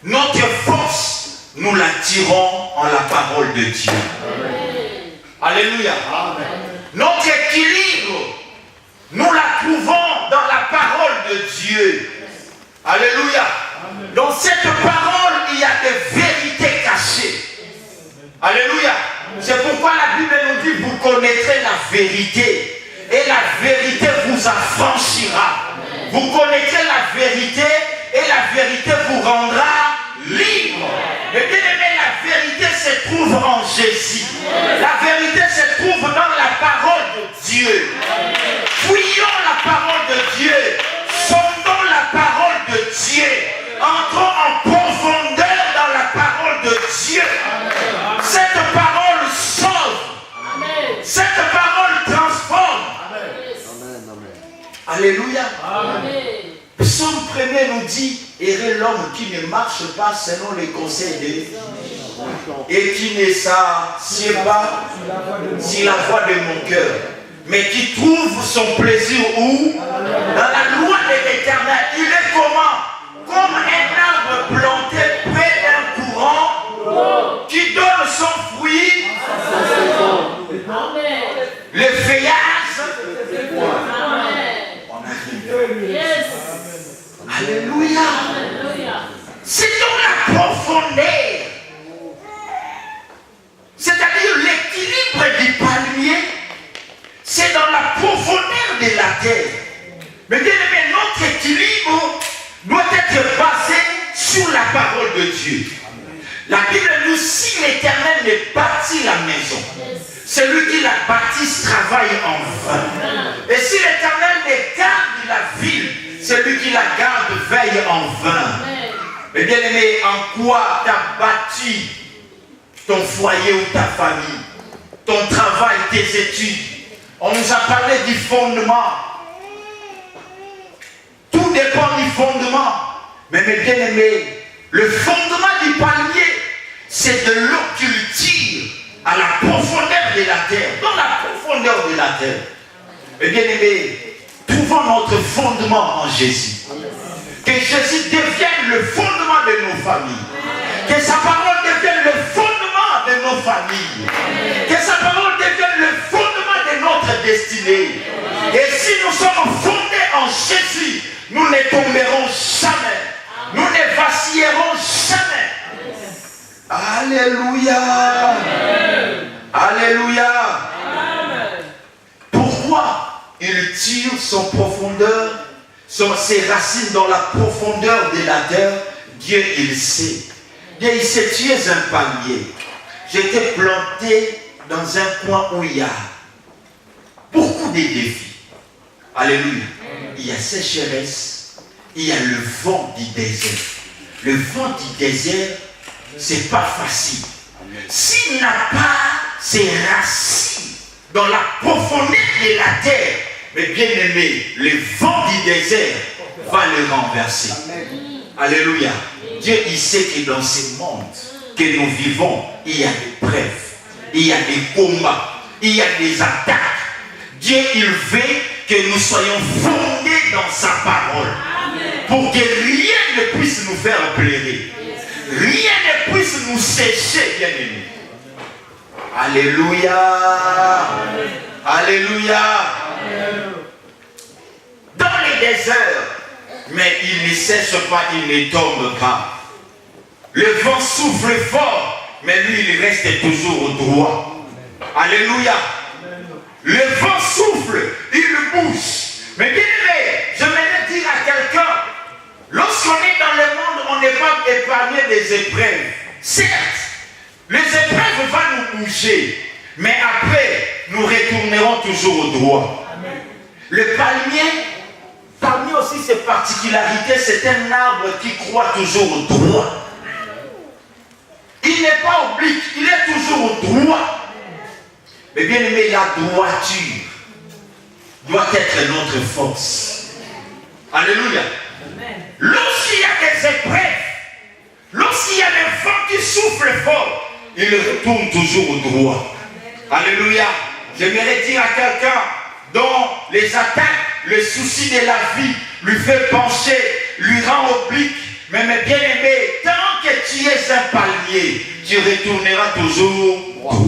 notre force, nous la tirons en la parole de Dieu. Amen. Alléluia. Amen. Notre équilibre, nous la trouvons dans la parole de Dieu. Alléluia. Amen. Dans cette parole, il y a des vérités cachées. Alléluia. C'est pourquoi la Bible nous dit, vous connaîtrez la vérité. Et la vérité vous affranchira. Amen. Vous connaîtrez la vérité et la vérité vous rendra libre. Mais bien aimé, la vérité se trouve en Jésus. La vérité se trouve dans la parole de Dieu. Fouillons la parole de Dieu. Sondons la parole de Dieu. Entrons en profondeur dans la parole de Dieu. Cette parole sauve. Cette parole transforme. Alléluia. Amen. Psaume 1er nous dit, heureux l'homme qui ne marche pas selon les conseils des et qui ne s'assied pas sur la voie de mon cœur, mais qui trouve son plaisir où? Dans la loi de l'Éternel. Il est comment? Comme un arbre planté près d'un courant qui donne son fruit. Le feuillage. Yes. Alléluia. C'est dans la profondeur. C'est-à-dire l'équilibre du palmier, c'est dans la profondeur de la terre. Mais bien aimé, notre équilibre doit être basé sur la parole de Dieu. La Bible nous dit, si l'Éternel ne bâtit la maison, celui qui la bâtisse travaille en vain. Et si l'Éternel ne garde la ville, celui qui la garde veille en vain. Mais bien aimé, en quoi tu as bâti ton foyer ou ta famille, ton travail, tes études? On nous a parlé du fondement. Tout dépend du fondement. Mais mes bien-aimés, le fondement du palmier, c'est de l'eau qu'il tire à la profondeur de la terre. Dans la profondeur de la terre. Mes bien-aimés, trouvons notre fondement en Jésus. Que Jésus devienne le fondement de nos familles. Que sa parole devienne le fondement de nos familles. Que sa parole devienne le fondement de notre destinée. Et si nous sommes fondés en Jésus, nous ne tomberons jamais. Nous ne vacillerons jamais. Alléluia. Alléluia. Pourquoi il tire son profondeur, ses racines dans la profondeur de la terre? Dieu, il sait. Dieu, il sait, tu es un palmier. J'étais planté dans un coin où il y a beaucoup de défis. Alléluia. Il y a sécheresse, il y a le vent du désert. Le vent du désert, c'est pas facile. S'il n'a pas ses racines dans la profondeur de la terre, mais bien aimé, le vent du désert va le renverser. Alléluia. Dieu, il sait que dans ce monde que nous vivons, il y a des preuves, il y a des combats, il y a des attaques. Dieu, il veut que nous soyons fondés dans sa parole. Pour que rien ne puisse nous faire pleurer. Rien ne puisse nous sécher, bien aimés. Alléluia. Alléluia. Dans les déserts, mais il ne sèche pas, il ne tombe pas. Le vent souffle fort, mais lui, il reste toujours droit. Alléluia. Le vent souffle, il bouge. Mais bien aimé, je voudrais dire à quelqu'un, lorsqu'on est dans le monde, on n'est pas épargné des épreuves. Certes, les épreuves vont nous bouger, mais après, nous retournerons toujours au droit. Le palmier aussi ses particularités, c'est un arbre qui croit toujours au droit. Il n'est pas oblique, il est toujours au droit. Mais bien aimé, la droiture doit être notre force. Alléluia. Lorsqu'il y a des épreuves, lorsqu'il y a des vents qui soufflent fort, il retourne toujours au droit. Alléluia. J'aimerais dire à quelqu'un dont les attaques, le souci de la vie lui fait pencher, lui rend oblique. Mais mes bien-aimés, tant que tu es un palmier, tu retourneras toujours droit.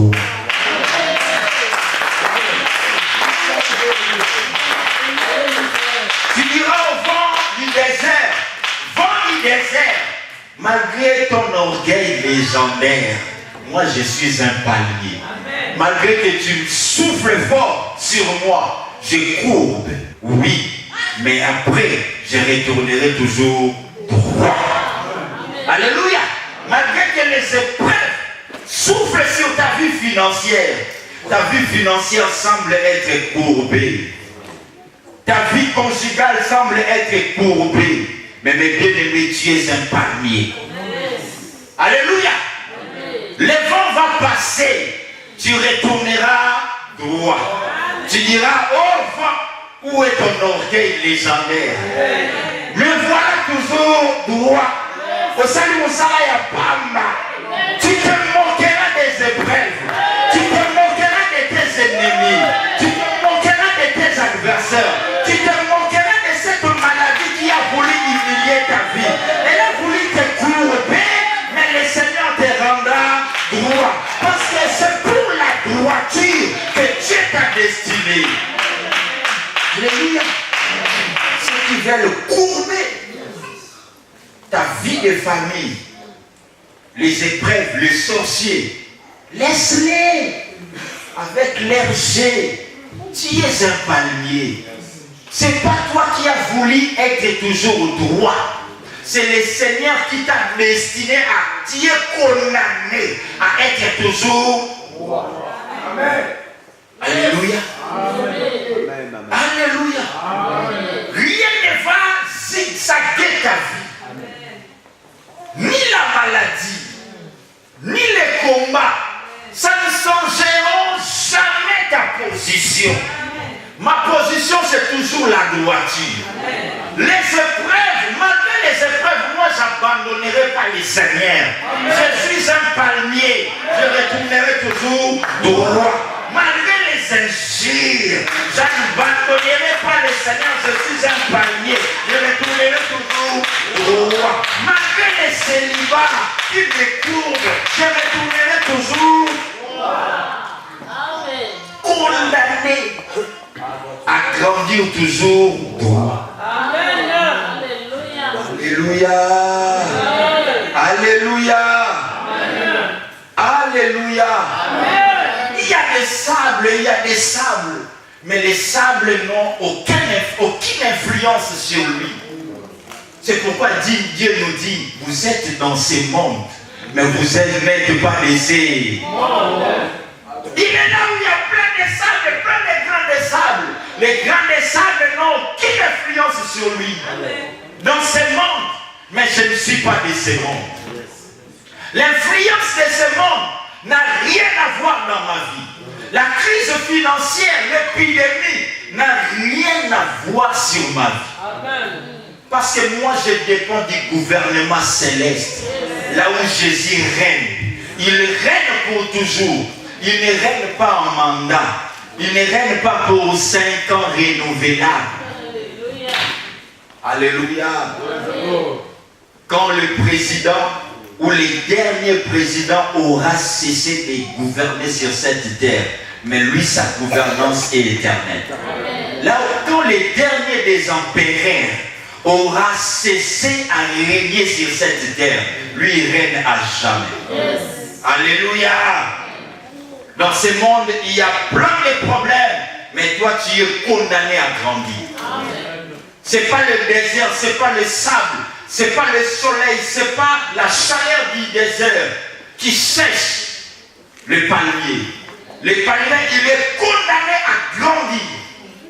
Tu diras au vent du désert, malgré ton orgueil légendaire, moi je suis un palmier. Amen. Malgré que tu souffles fort sur moi, je courbe, oui, mais après, je retournerai toujours droit. Amen. Alléluia. Malgré que les épreuves soufflent sur ta vie financière semble être courbée. Ta vie conjugale semble être courbée. Mais mes bien-aimés, tu es un palmier. Alléluia. Le vent va passer. Tu retourneras droit. Tu diras, oh vent, où est ton orgueil légendaire? Me voilà toujours droit. Au salut, au salaire, bam. Tu te moqueras des épreuves. Tu te moqueras de tes ennemis. Tu te moqueras de tes adversaires. Tu te moqueras de cette maladie qui a voulu humilier ta vie. Elle a voulu te courber, mais le Seigneur te rendra droit. Parce que c'est pour la droiture que Dieu t'a destiné. Alléluia. Ceux qui veulent courber ta vie de famille, les épreuves, les sorciers, laisse-les avec leur jet. Tu es un palmier. C'est pas toi qui as voulu être toujours droit. C'est le Seigneur qui t'a destiné à, tu es condamné à être toujours droit. Amen. Alléluia. Amen. Alléluia. Amen. Rien ne va zigzaguer ta vie. Ni la maladie, ni les combats, ça ne changeront jamais ta position. Ma position, c'est toujours la droiture. Les épreuves, malgré les épreuves, j'abandonnerai pas les Seigneurs. Je suis un palmier. Je retournerai toujours droit. Malgré les injures, je n'abandonnerai pas les Seigneurs. Je suis un palmier. Je retournerai toujours droit. Malgré les célibats qui me courbent, je retournerai toujours condamné à grandir toujours droit. Alléluia. Alléluia. Alléluia. Il y a des sables, il y a des sables. Mais les sables n'ont aucune influence sur lui. C'est pourquoi Dieu nous dit, vous êtes dans ces mondes, mais vous n'êtes pas laissés. Il est là où il y a plein de sables, plein de grains de sable. Les grains de sable n'ont aucune influence sur lui. Dans ces mondes, mais je ne suis pas de ces mondes. L'influence de ce monde n'a rien à voir dans ma vie. La crise financière, l'épidémie n'a rien à voir sur ma vie. Parce que moi je dépends du gouvernement céleste. Là où Jésus règne. Il règne pour toujours. Il ne règne pas en mandat. Il ne règne pas pour 5 ans renouvelables. Alléluia. Quand le président ou les derniers présidents aura cessé de gouverner sur cette terre, mais lui, sa gouvernance est éternelle. Là où tous les derniers des empereurs aura cessé à régner sur cette terre, lui il règne à jamais. Alléluia. Dans ce monde, il y a plein de problèmes, mais toi tu es condamné à grandir. C'est pas le désert, c'est pas le sable, c'est pas le soleil, c'est pas la chaleur du désert qui sèche le palmier. Le palmier, il est condamné à grandir.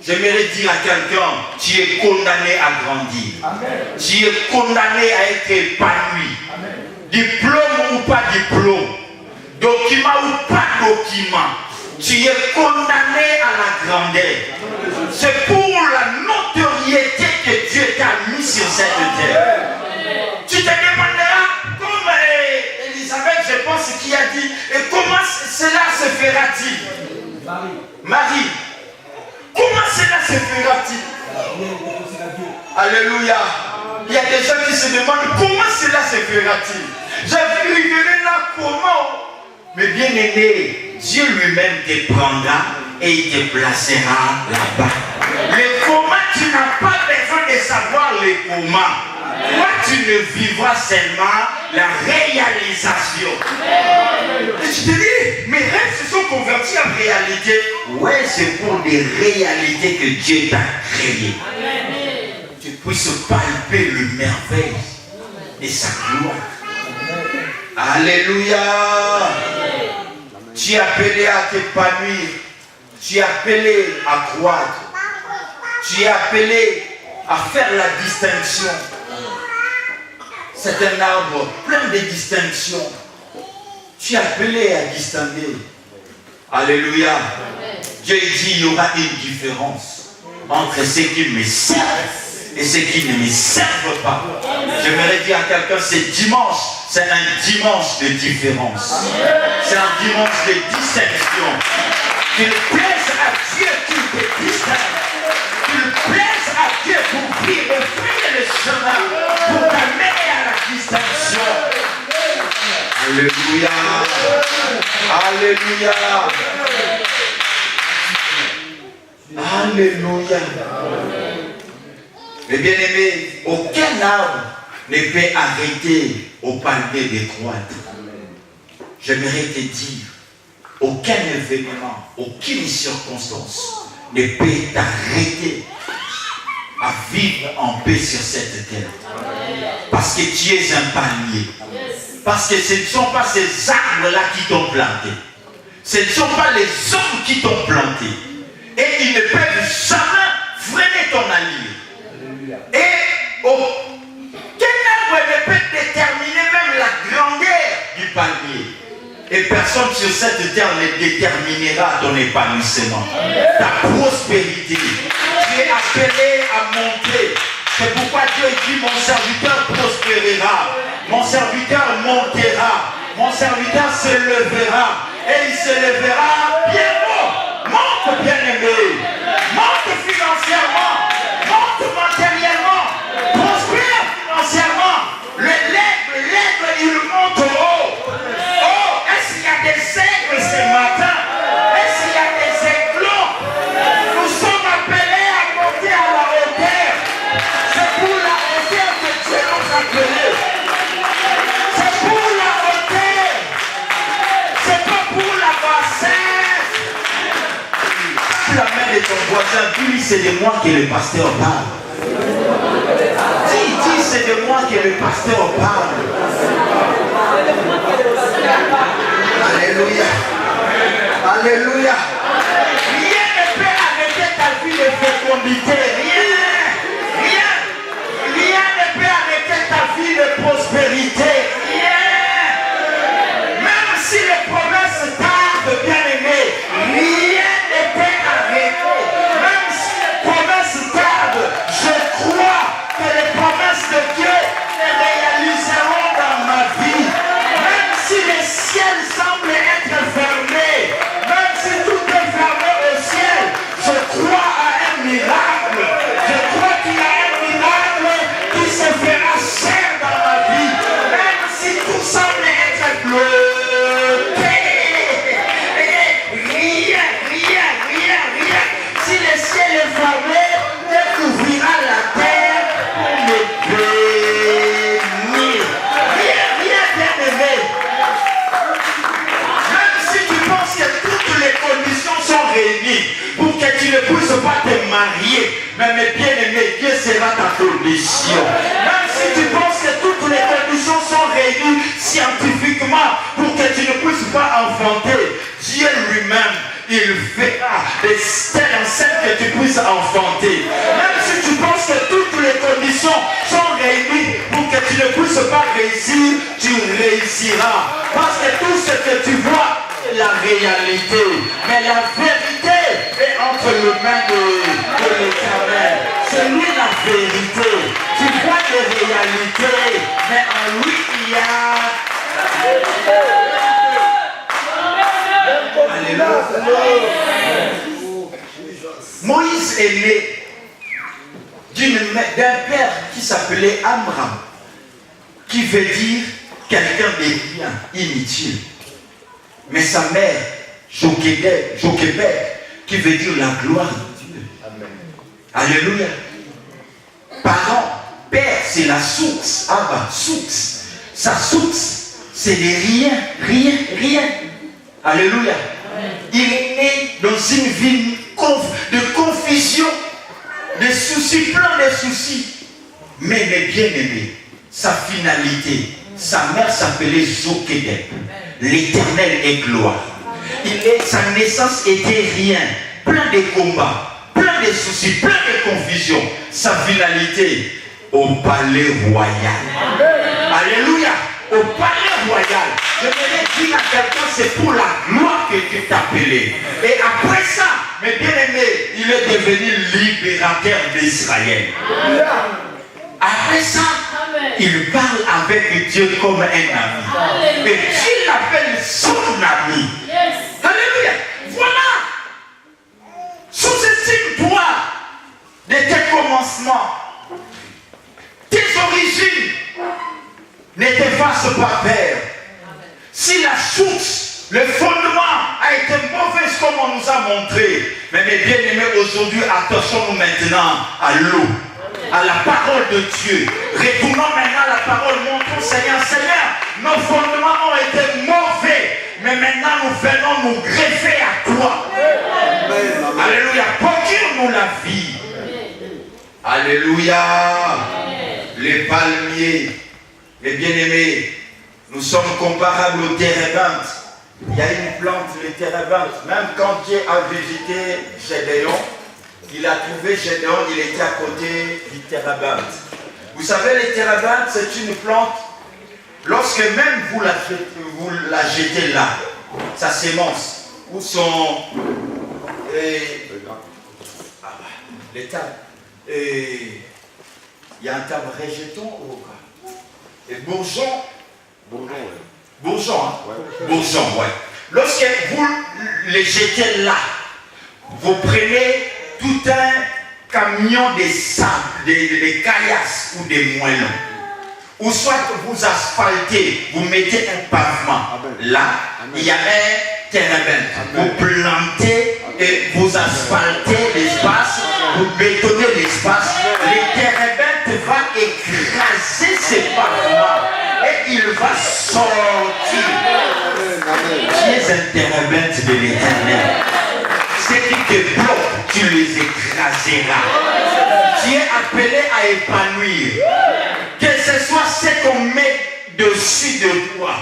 J'aimerais dire à quelqu'un, tu es condamné à grandir. Amen. Tu es condamné à être épanoui. Amen. Diplôme ou pas diplôme, document ou pas document, tu es condamné à la grandeur. C'est pour la notoriété que Dieu t'a mis sur cette terre. Tu te demanderas, comme Elisabeth, je pense, qui a dit, et comment cela se fera-t-il? Marie, comment cela se fera-t-il? Alléluia. Il y a des gens qui se demandent, comment cela se fera-t-il? J'arriverai là comment? Mais bien aimé, Dieu lui-même te prendra et il te placera là-bas. Le comment, tu n'as pas besoin de savoir le comment. Toi, tu ne vivras seulement la réalisation. Et tu te dis, mes rêves se sont convertis en réalité. Ouais, c'est pour des réalités que Dieu t'a créées. Tu puisses palper le merveille et sa gloire. Alléluia. Tu es appelé à t'épanouir. Tu es appelé à croître. Tu es appelé à faire la distinction. C'est un arbre plein de distinctions. Tu es appelé à distinguer. Alléluia. Dieu dit il y aura une différence entre ceux qui me servent et ceux qui ne me servent pas. J'aimerais dire à quelqu'un, c'est dimanche. C'est un dimanche de différence. C'est un dimanche de distinction. Qu'il plaise à Dieu qu'il te distingue. Qu'il plaise à Dieu pour ouvrir le chemin, pour t'amener à la distinction. Alléluia. Alléluia. Alléluia. Mais bien aimé, aucun arbre ne peut arrêter au palmier de croître. J'aimerais te dire, aucun événement, aucune circonstance ne peut t'arrêter à vivre en paix sur cette terre. Parce que tu es un palmier. Parce que ce ne sont pas ces arbres-là qui t'ont planté. Ce ne sont pas les hommes qui t'ont planté. Et ils ne peuvent jamais freiner ton allure. Et quel arbre ne peut déterminer même la grandeur du palmier. Et personne sur cette terre ne déterminera ton épanouissement, ta prospérité. Tu es appelé à monter, C'est pourquoi Dieu dit, mon serviteur prospérera, mon serviteur montera, mon serviteur se lèvera, et il se lèvera bien haut. Monte, bien-aimé, monte financièrement, monte matériellement, prospère financièrement. L'aigle, il monte au haut. Oh, est-ce qu'il y a des aigles ce matin? Est-ce qu'il y a des éclats? Nous sommes appelés à monter à la hauteur. C'est pour la hauteur que Dieu nous a appelés. C'est pour la hauteur. C'est pas pour la bassesse. La main de ton voisin, dis-lui, c'est de moi que le pasteur parle. Dis, c'est de moi que le pasteur parle. Alléluia. Alléluia. Rien ne peut arrêter ta vie de fécondité. Rien ne peut arrêter ta vie de prospérité. Même si les promesses tardent, bien aimé, rien ne peut arrêter. Même si les promesses tardent, je crois que les promesses de Dieu se réaliseront dans ma vie. Même si les ciels semblent être fermés, même si tout est fermé au ciel, je crois à un miracle. Je crois qu'il y a un miracle qui se fera chair dans ma vie. Même si tout semble être bloqué. Rien. Si le ciel est fermé, Dieu ouvrira la terre pour me bénir. Rien, bien aimé. Même si tu penses que toutes les conditions sont réunies pour que tu ne puisses pas te marier, mais mes bien-aimés, Dieu sera ta condition. Même si tu penses que toutes les conditions sont réunies scientifiquement pour que tu ne puisses pas enfanter, Dieu lui-même, il fera des telles enceintes que tu puisses enfanter. Même si tu penses que toutes les conditions sont réunies pour que tu ne puisses pas réussir, tu réussiras. Parce que tout ce que tu vois, c'est la réalité. Mais la vérité est entre les mains de l'Éternel. C'est lui la vérité. Tu vois des réalités, mais en lui il y a... Alléluia. Moïse est né d'un père qui s'appelait Amram, qui veut dire quelqu'un de bien, inutile. Mais sa mère, Jochébed, qui veut dire la gloire de Dieu. Amen. Alléluia. Parent, père, c'est la source. Abba, source. Sa source, c'est des rien. Alléluia. Amen. Il est né dans une vie de confusion, de soucis, plein de soucis. Mais bien aimé, sa finalité, sa mère s'appelait Jochébed. L'Éternel est gloire. Sa naissance était rien, plein de combats, plein de soucis, plein de confusion. Sa finalité, au palais royal. Alléluia. Au palais royal. Je voulais dire à quelqu'un, c'est pour la gloire que tu t'es appelé. Et après ça, mes bien-aimés, il est devenu libérateur d'Israël. Après ça, il parle avec Dieu comme un ami. Et Dieu l'appelle son ami. Alléluia. Voilà. Sous-estime-toi de tes commencements. Tes origines ne t'effacent pas, Père. Si la source, le fondement a été mauvais comme on nous a montré, mais mes bien-aimés, aujourd'hui, attachons-nous maintenant à l'eau, à la parole de Dieu. Retournons maintenant à la parole, montrons Seigneur, nos fondements ont été mauvais, mais maintenant nous venons nous greffer à toi. Alléluia, procure-nous la vie. Alléluia. Les palmiers, les bien-aimés, nous sommes comparables aux térébinthes. Il y a une plante, les térébinthes. Même quand Dieu a visité Gédéon, il a trouvé Gédéon, il était à côté du térébinthe. Vous savez, les térébinthes, c'est une plante, lorsque même vous la jetez là, sa sémence, ou son... l'état... Il y a un terme rejeton ou quoi? Et bourgeon. Bourgeon, hein? Ouais. Bourgeon, ouais. Lorsque vous les jetez là, vous prenez tout un camion de sable, des caillasses ou des moellons. Ou soit vous asphaltez, vous mettez un pavement. Là, il y a un terrain. Vous plantez et vous asphaltez l'espace, vous bétonnez l'espace. Le terrain va écraser ces pavements et il va sortir. Tu es un terrain de l'Éternel. Ce qui te bloque, tu les écraseras. Tu es appelé à épanouir. Que ce soit ce qu'on met dessus de toi,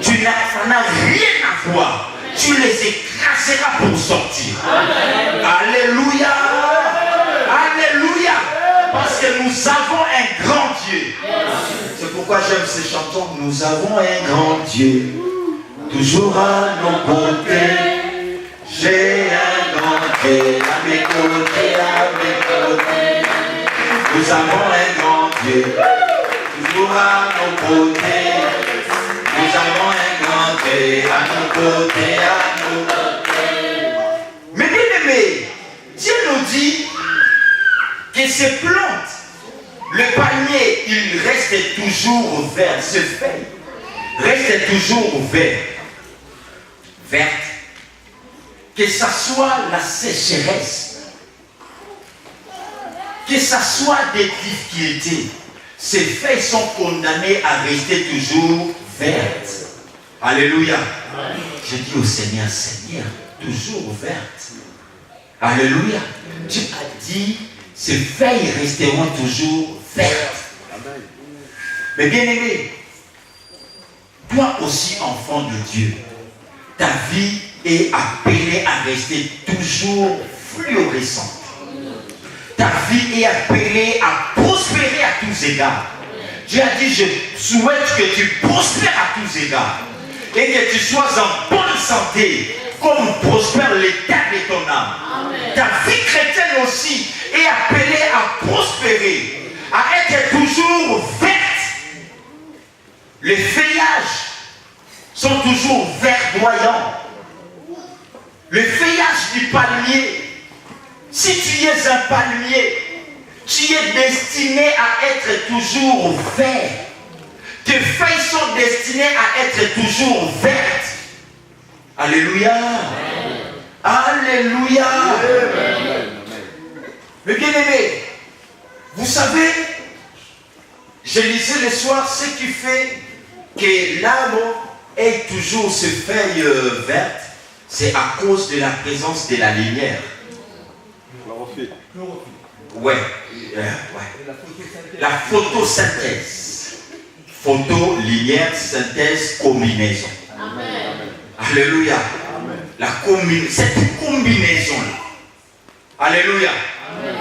tu n'as rien à voir. Tu les écraseras pour sortir. Alléluia. Alléluia. Parce que nous avons un grand Dieu. C'est pourquoi j'aime ces chansons. Nous avons un grand Dieu. Toujours à nos côtés. J'ai un grand Dieu à mes côtés, Nous avons un grand Dieu, toujours à nos côtés. Nous avons un grand Dieu à nos côtés, Mais bien aimé, Dieu nous dit que ces plantes, le palmier, il reste toujours vert, ce feuille reste toujours verte. Que ça soit la sécheresse, que ça soit des difficultés, ces feuilles sont condamnées à rester toujours vertes. Alléluia. Je dis au Seigneur, Seigneur, toujours vertes. Alléluia. Dieu a dit, ces feuilles resteront toujours vertes. Mais bien aimé, toi aussi enfant de Dieu, ta vie est appelée à rester toujours fluorescente. Ta vie est appelée à prospérer à tous égards. Dieu a dit, je souhaite que tu prospères à tous égards. Et que tu sois en bonne santé, comme prospère l'état de ton âme. Amen. Ta vie chrétienne aussi est appelée à prospérer, à être toujours verte. Les feuillages sont toujours verdoyants. Le feuillage du palmier, si tu es un palmier, tu es destiné à être toujours vert. Tes feuilles sont destinées à être toujours vertes. Alléluia. Alléluia. Mais bien aimé, vous savez, je lisais le soir, ce qui fait que l'arbre ait toujours ses feuilles vertes, c'est à cause de la présence de la lumière. Ouais. La photosynthèse. Photo, lumière, synthèse, combinaison. Amen. Alléluia. Amen. Cette combinaison-là. Alléluia. Amen.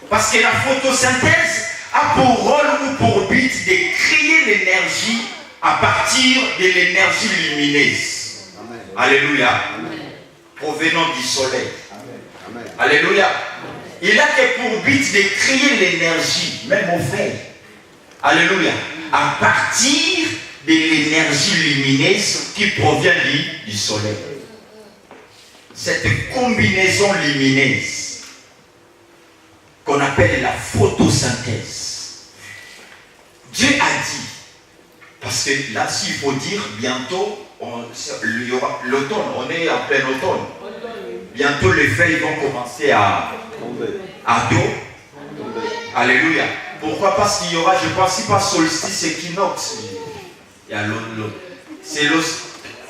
Parce que la photosynthèse a pour rôle ou pour but de créer l'énergie à partir de l'énergie lumineuse. Amen. Alléluia. Amen. Provenant du soleil. Amen. Alléluia. Il a que pour but de créer l'énergie, même au fait. Alléluia. À partir de l'énergie lumineuse qui provient du soleil. Cette combinaison lumineuse qu'on appelle la photosynthèse. Dieu a dit, parce que là, s'il faut dire, bientôt, il y aura l'automne, on est en plein automne. Bientôt, les feuilles vont commencer à dos. Alléluia. Pourquoi? Parce qu'il y aura, je ne pense pas, solstice équinoxe. Il y a c'est le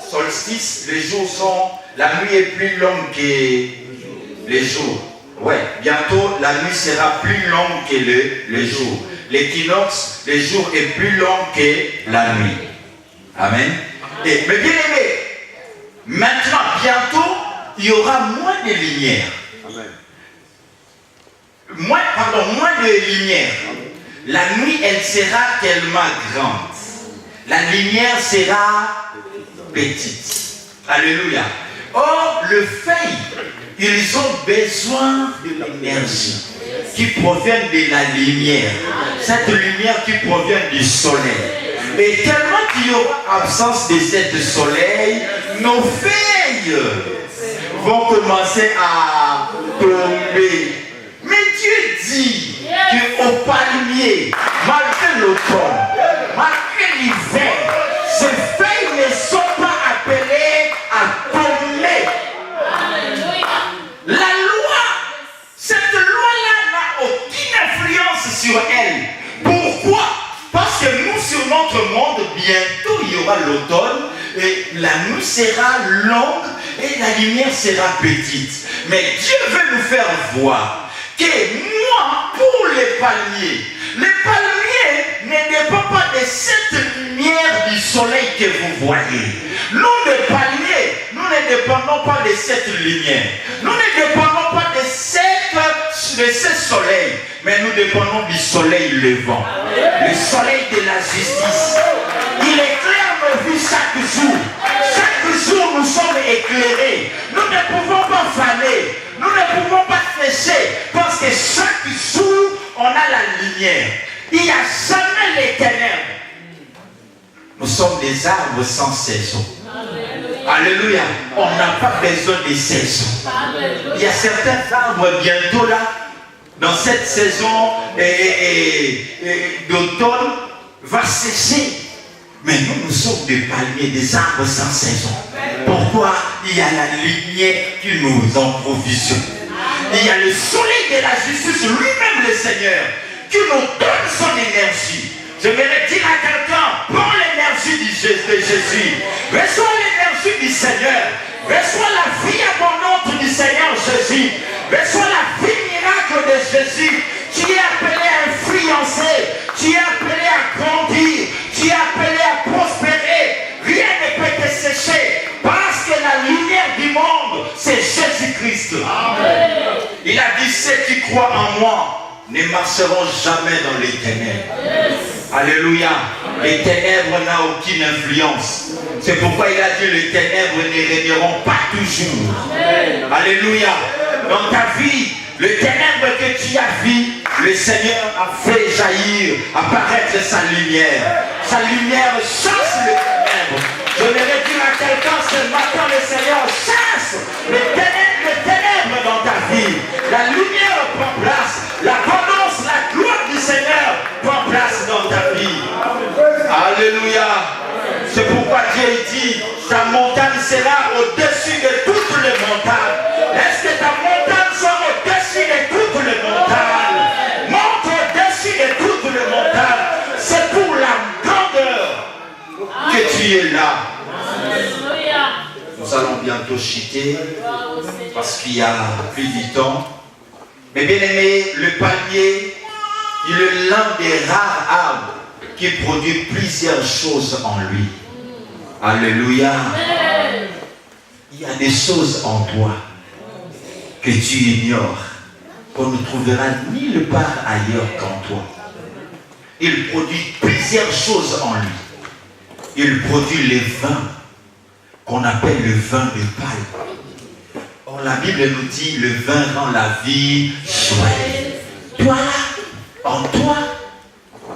solstice, les jours sont, la nuit est plus longue que les jours. Ouais, bientôt la nuit sera plus longue que le jour. L'équinoxe, le jour est plus long que la nuit. Amen. Mais bien aimé, maintenant, bientôt, il y aura moins de lumière. Moins de lumière. La nuit, elle sera tellement grande. La lumière sera petite. Alléluia. Or, le feuille, ils ont besoin de l'énergie. qui proviennent de la lumière. Cette lumière qui provient du soleil. Et tellement qu'il y aura absence de cette soleil, nos feuilles vont commencer à tomber. Mais Dieu dit qu'au palmier, malgré l'automne, malgré l'hiver, ces feuilles ne sont pas appelées à tomber. La loi, cette loi-là n'a aucune influence sur elle. Pourquoi? Parce que nous, sur notre monde, bientôt il y aura l'automne et la nuit sera longue et la lumière sera petite. Mais Dieu veut nous faire voir que moi, pour les palmiers ne dépendent pas de cette lumière du soleil que vous voyez. Nous, les palmiers, nous ne dépendons pas de cette lumière. Nous ne dépendons pas de ce soleil, mais nous dépendons du soleil levant. Le soleil de la justice. Il éclaire nos vies chaque jour. Chaque jour, nous sommes éclairés. Nous ne pouvons pas faner. Nous ne pouvons pas sécher. Parce que chaque jour, on a la lumière. Il n'y a jamais les ténèbres. Nous sommes des arbres sans saison. Alléluia. On n'a pas besoin de saison. Il y a certains arbres bientôt là, dans cette saison d'automne, va sécher. Mais nous sommes des palmiers, des arbres sans saison. Pourquoi? Il y a la lumière qui nous en provisionne. Il y a le soleil de la justice, lui-même le Seigneur, qui nous donne son énergie. Je vais dire à quelqu'un, prends l'énergie de Jésus. Reçois l'énergie du Seigneur. Reçois la vie abondante du Seigneur Jésus. Reçois la vie miracle de Jésus. Tu es appelé à influencer. Tu es appelé à grandir. Tu es appelé à prospérer. Rien ne peut te sécher. Parce que la lumière du monde, c'est Jésus-Christ. Il a dit, ceux qui croient en moi ne marcheront jamais dans les ténèbres. Alléluia. Les ténèbres n'ont aucune influence. C'est pourquoi il a dit, les ténèbres ne régneront pas toujours. Alléluia. Dans ta vie, les ténèbres que tu as vues, le Seigneur a fait jaillir, apparaître sa lumière. Sa lumière chasse les ténèbres. Je voudrais dire à quelqu'un ce matin, le Seigneur chasse les ténèbres dans ta vie. La lumière prend place. L'abondance, la gloire du Seigneur prend place dans ta vie. Alléluia. C'est pourquoi Dieu dit, ta montagne sera au-dessus de toutes les montagnes. Est-ce que ta montagne sera au-dessus de toutes les montagnes? Monte au-dessus de toutes les montagnes. C'est pour la grandeur que tu es là. Nous allons bientôt chuter parce qu'il y a plus du temps. Mais bien aimé, le palmier, il est l'un des rares arbres qui produit plusieurs choses en lui. Alléluia. Il y a des choses en toi que tu ignores, qu'on ne trouvera nulle part ailleurs qu'en toi. Il produit plusieurs choses en lui. Il produit le vin qu'on appelle le vin de paille. Or, la Bible nous dit, le vin rend la vie joyeuse. Toi là, en toi,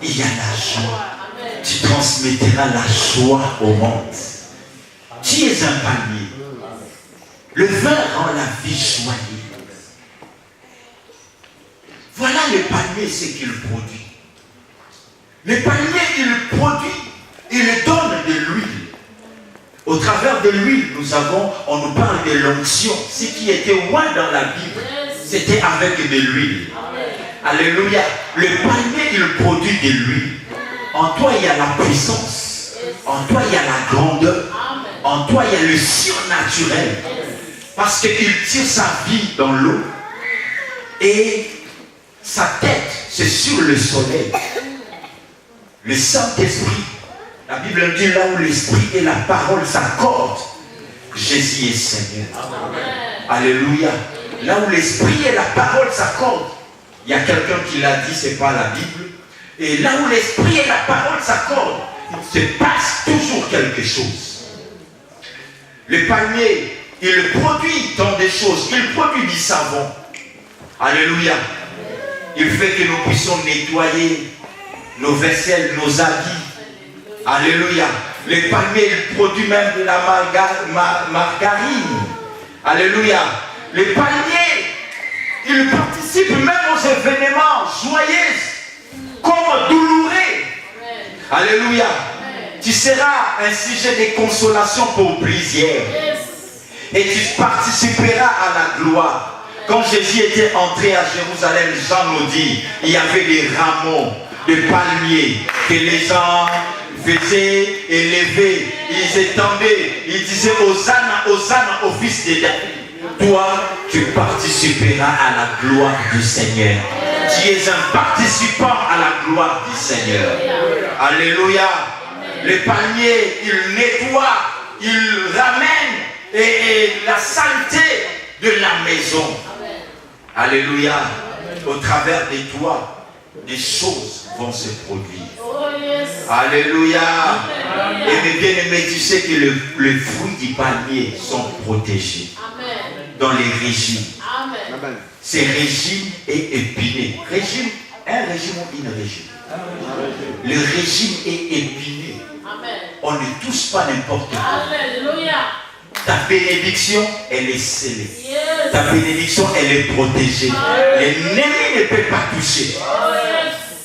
il y a la joie. Tu transmettras la joie au monde. Tu es un palmier. Le vin rend la vie joyeuse. Voilà le palmier, ce qu'il produit. Le palmier, il produit, il donne de l'huile. Au travers de l'huile, on nous parle de l'onction. Ce qui était loin dans la Bible, c'était avec de l'huile. Alléluia. Le palmier, il produit de l'huile. En toi, il y a la puissance. En toi, il y a la grandeur. En toi, il y a le surnaturel. Parce qu'il tire sa vie dans l'eau. Et sa tête, c'est sur le soleil. Le Saint-Esprit. La Bible dit, là où l'Esprit et la parole s'accordent, Jésus est Seigneur. Alléluia. Là où l'Esprit et la parole s'accordent, il y a quelqu'un qui l'a dit, ce n'est pas la Bible. Et là où l'Esprit et la parole s'accordent, il se passe toujours quelque chose. Le palmier, il produit tant de choses. Il produit du savon. Alléluia. Il fait que nous puissions nettoyer nos vaisselles, nos habits. Alléluia. Les palmiers, ils produisent même de la margarine. Alléluia. Les palmiers, ils participent même aux événements joyeux comme douloureux. Alléluia. Tu seras un sujet de consolation pour plusieurs. Et tu participeras à la gloire. Quand Jésus était entré à Jérusalem, Jean nous dit, il y avait des rameaux de palmiers que les gens faisaient élever. Ils étendaient, ils disaient Hosanna, Hosanna au fils de David. Toi, tu participeras à la gloire du Seigneur. Tu es un participant à la gloire du Seigneur. Alléluia. Les palmiers, ils nettoient, ils ramènent et la saleté de la maison. Alléluia. Au travers de toi, des choses vont se produire. Alléluia. Et mes bien-aimés, tu sais que les fruits du palmier sont protégés dans les régimes. C'est régime et épineux. Régime, un régime ou une régime. Le régime est épineux. On ne touche pas n'importe quoi. Ta bénédiction, elle est scellée. Ta bénédiction, elle est protégée. L'ennemi ne peut pas toucher.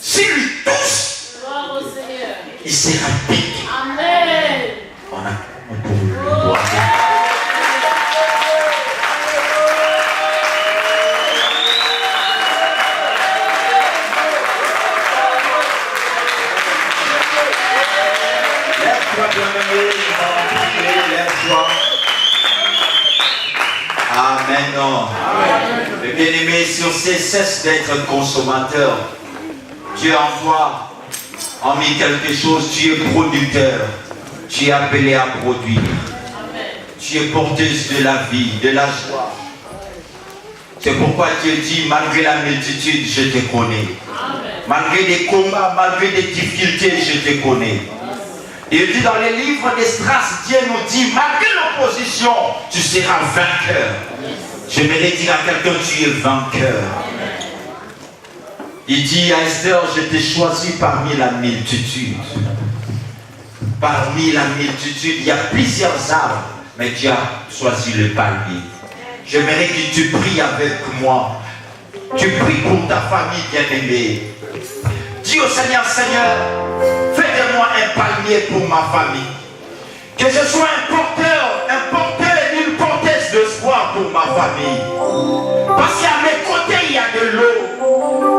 S'il touche, il sera piqué. On peut le voir. Amen. Le bien-aimé, sur ces cesse d'être consommateur. Dieu en toi a mis quelque chose. Tu es producteur. Tu es appelé à produire. Tu es porteuse de la vie, de la joie. C'est pourquoi Dieu dit, malgré la multitude, je te connais. Malgré des combats, malgré des difficultés, je te connais. Il dit dans les livres d'Esdras, Dieu nous dit, malgré l'opposition, tu seras vainqueur. J'aimerais dire à quelqu'un, tu es vainqueur. Il dit à Esther, je t'ai choisi parmi la multitude. Parmi la multitude, il y a plusieurs arbres, mais tu as choisi le palmier. J'aimerais que tu pries avec moi. Tu pries pour ta famille bien-aimée. Dis au Seigneur, Seigneur, fais de moi un palmier pour ma famille. Que je sois un porteur et une porteuse d'espoir pour ma famille. Parce qu'à mes côtés, il y a de l'eau.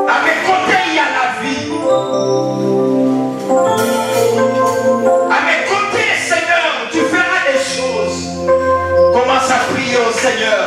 À mes côtés, il y a la vie. À mes côtés, Seigneur, tu feras des choses. Commence à prier au Seigneur.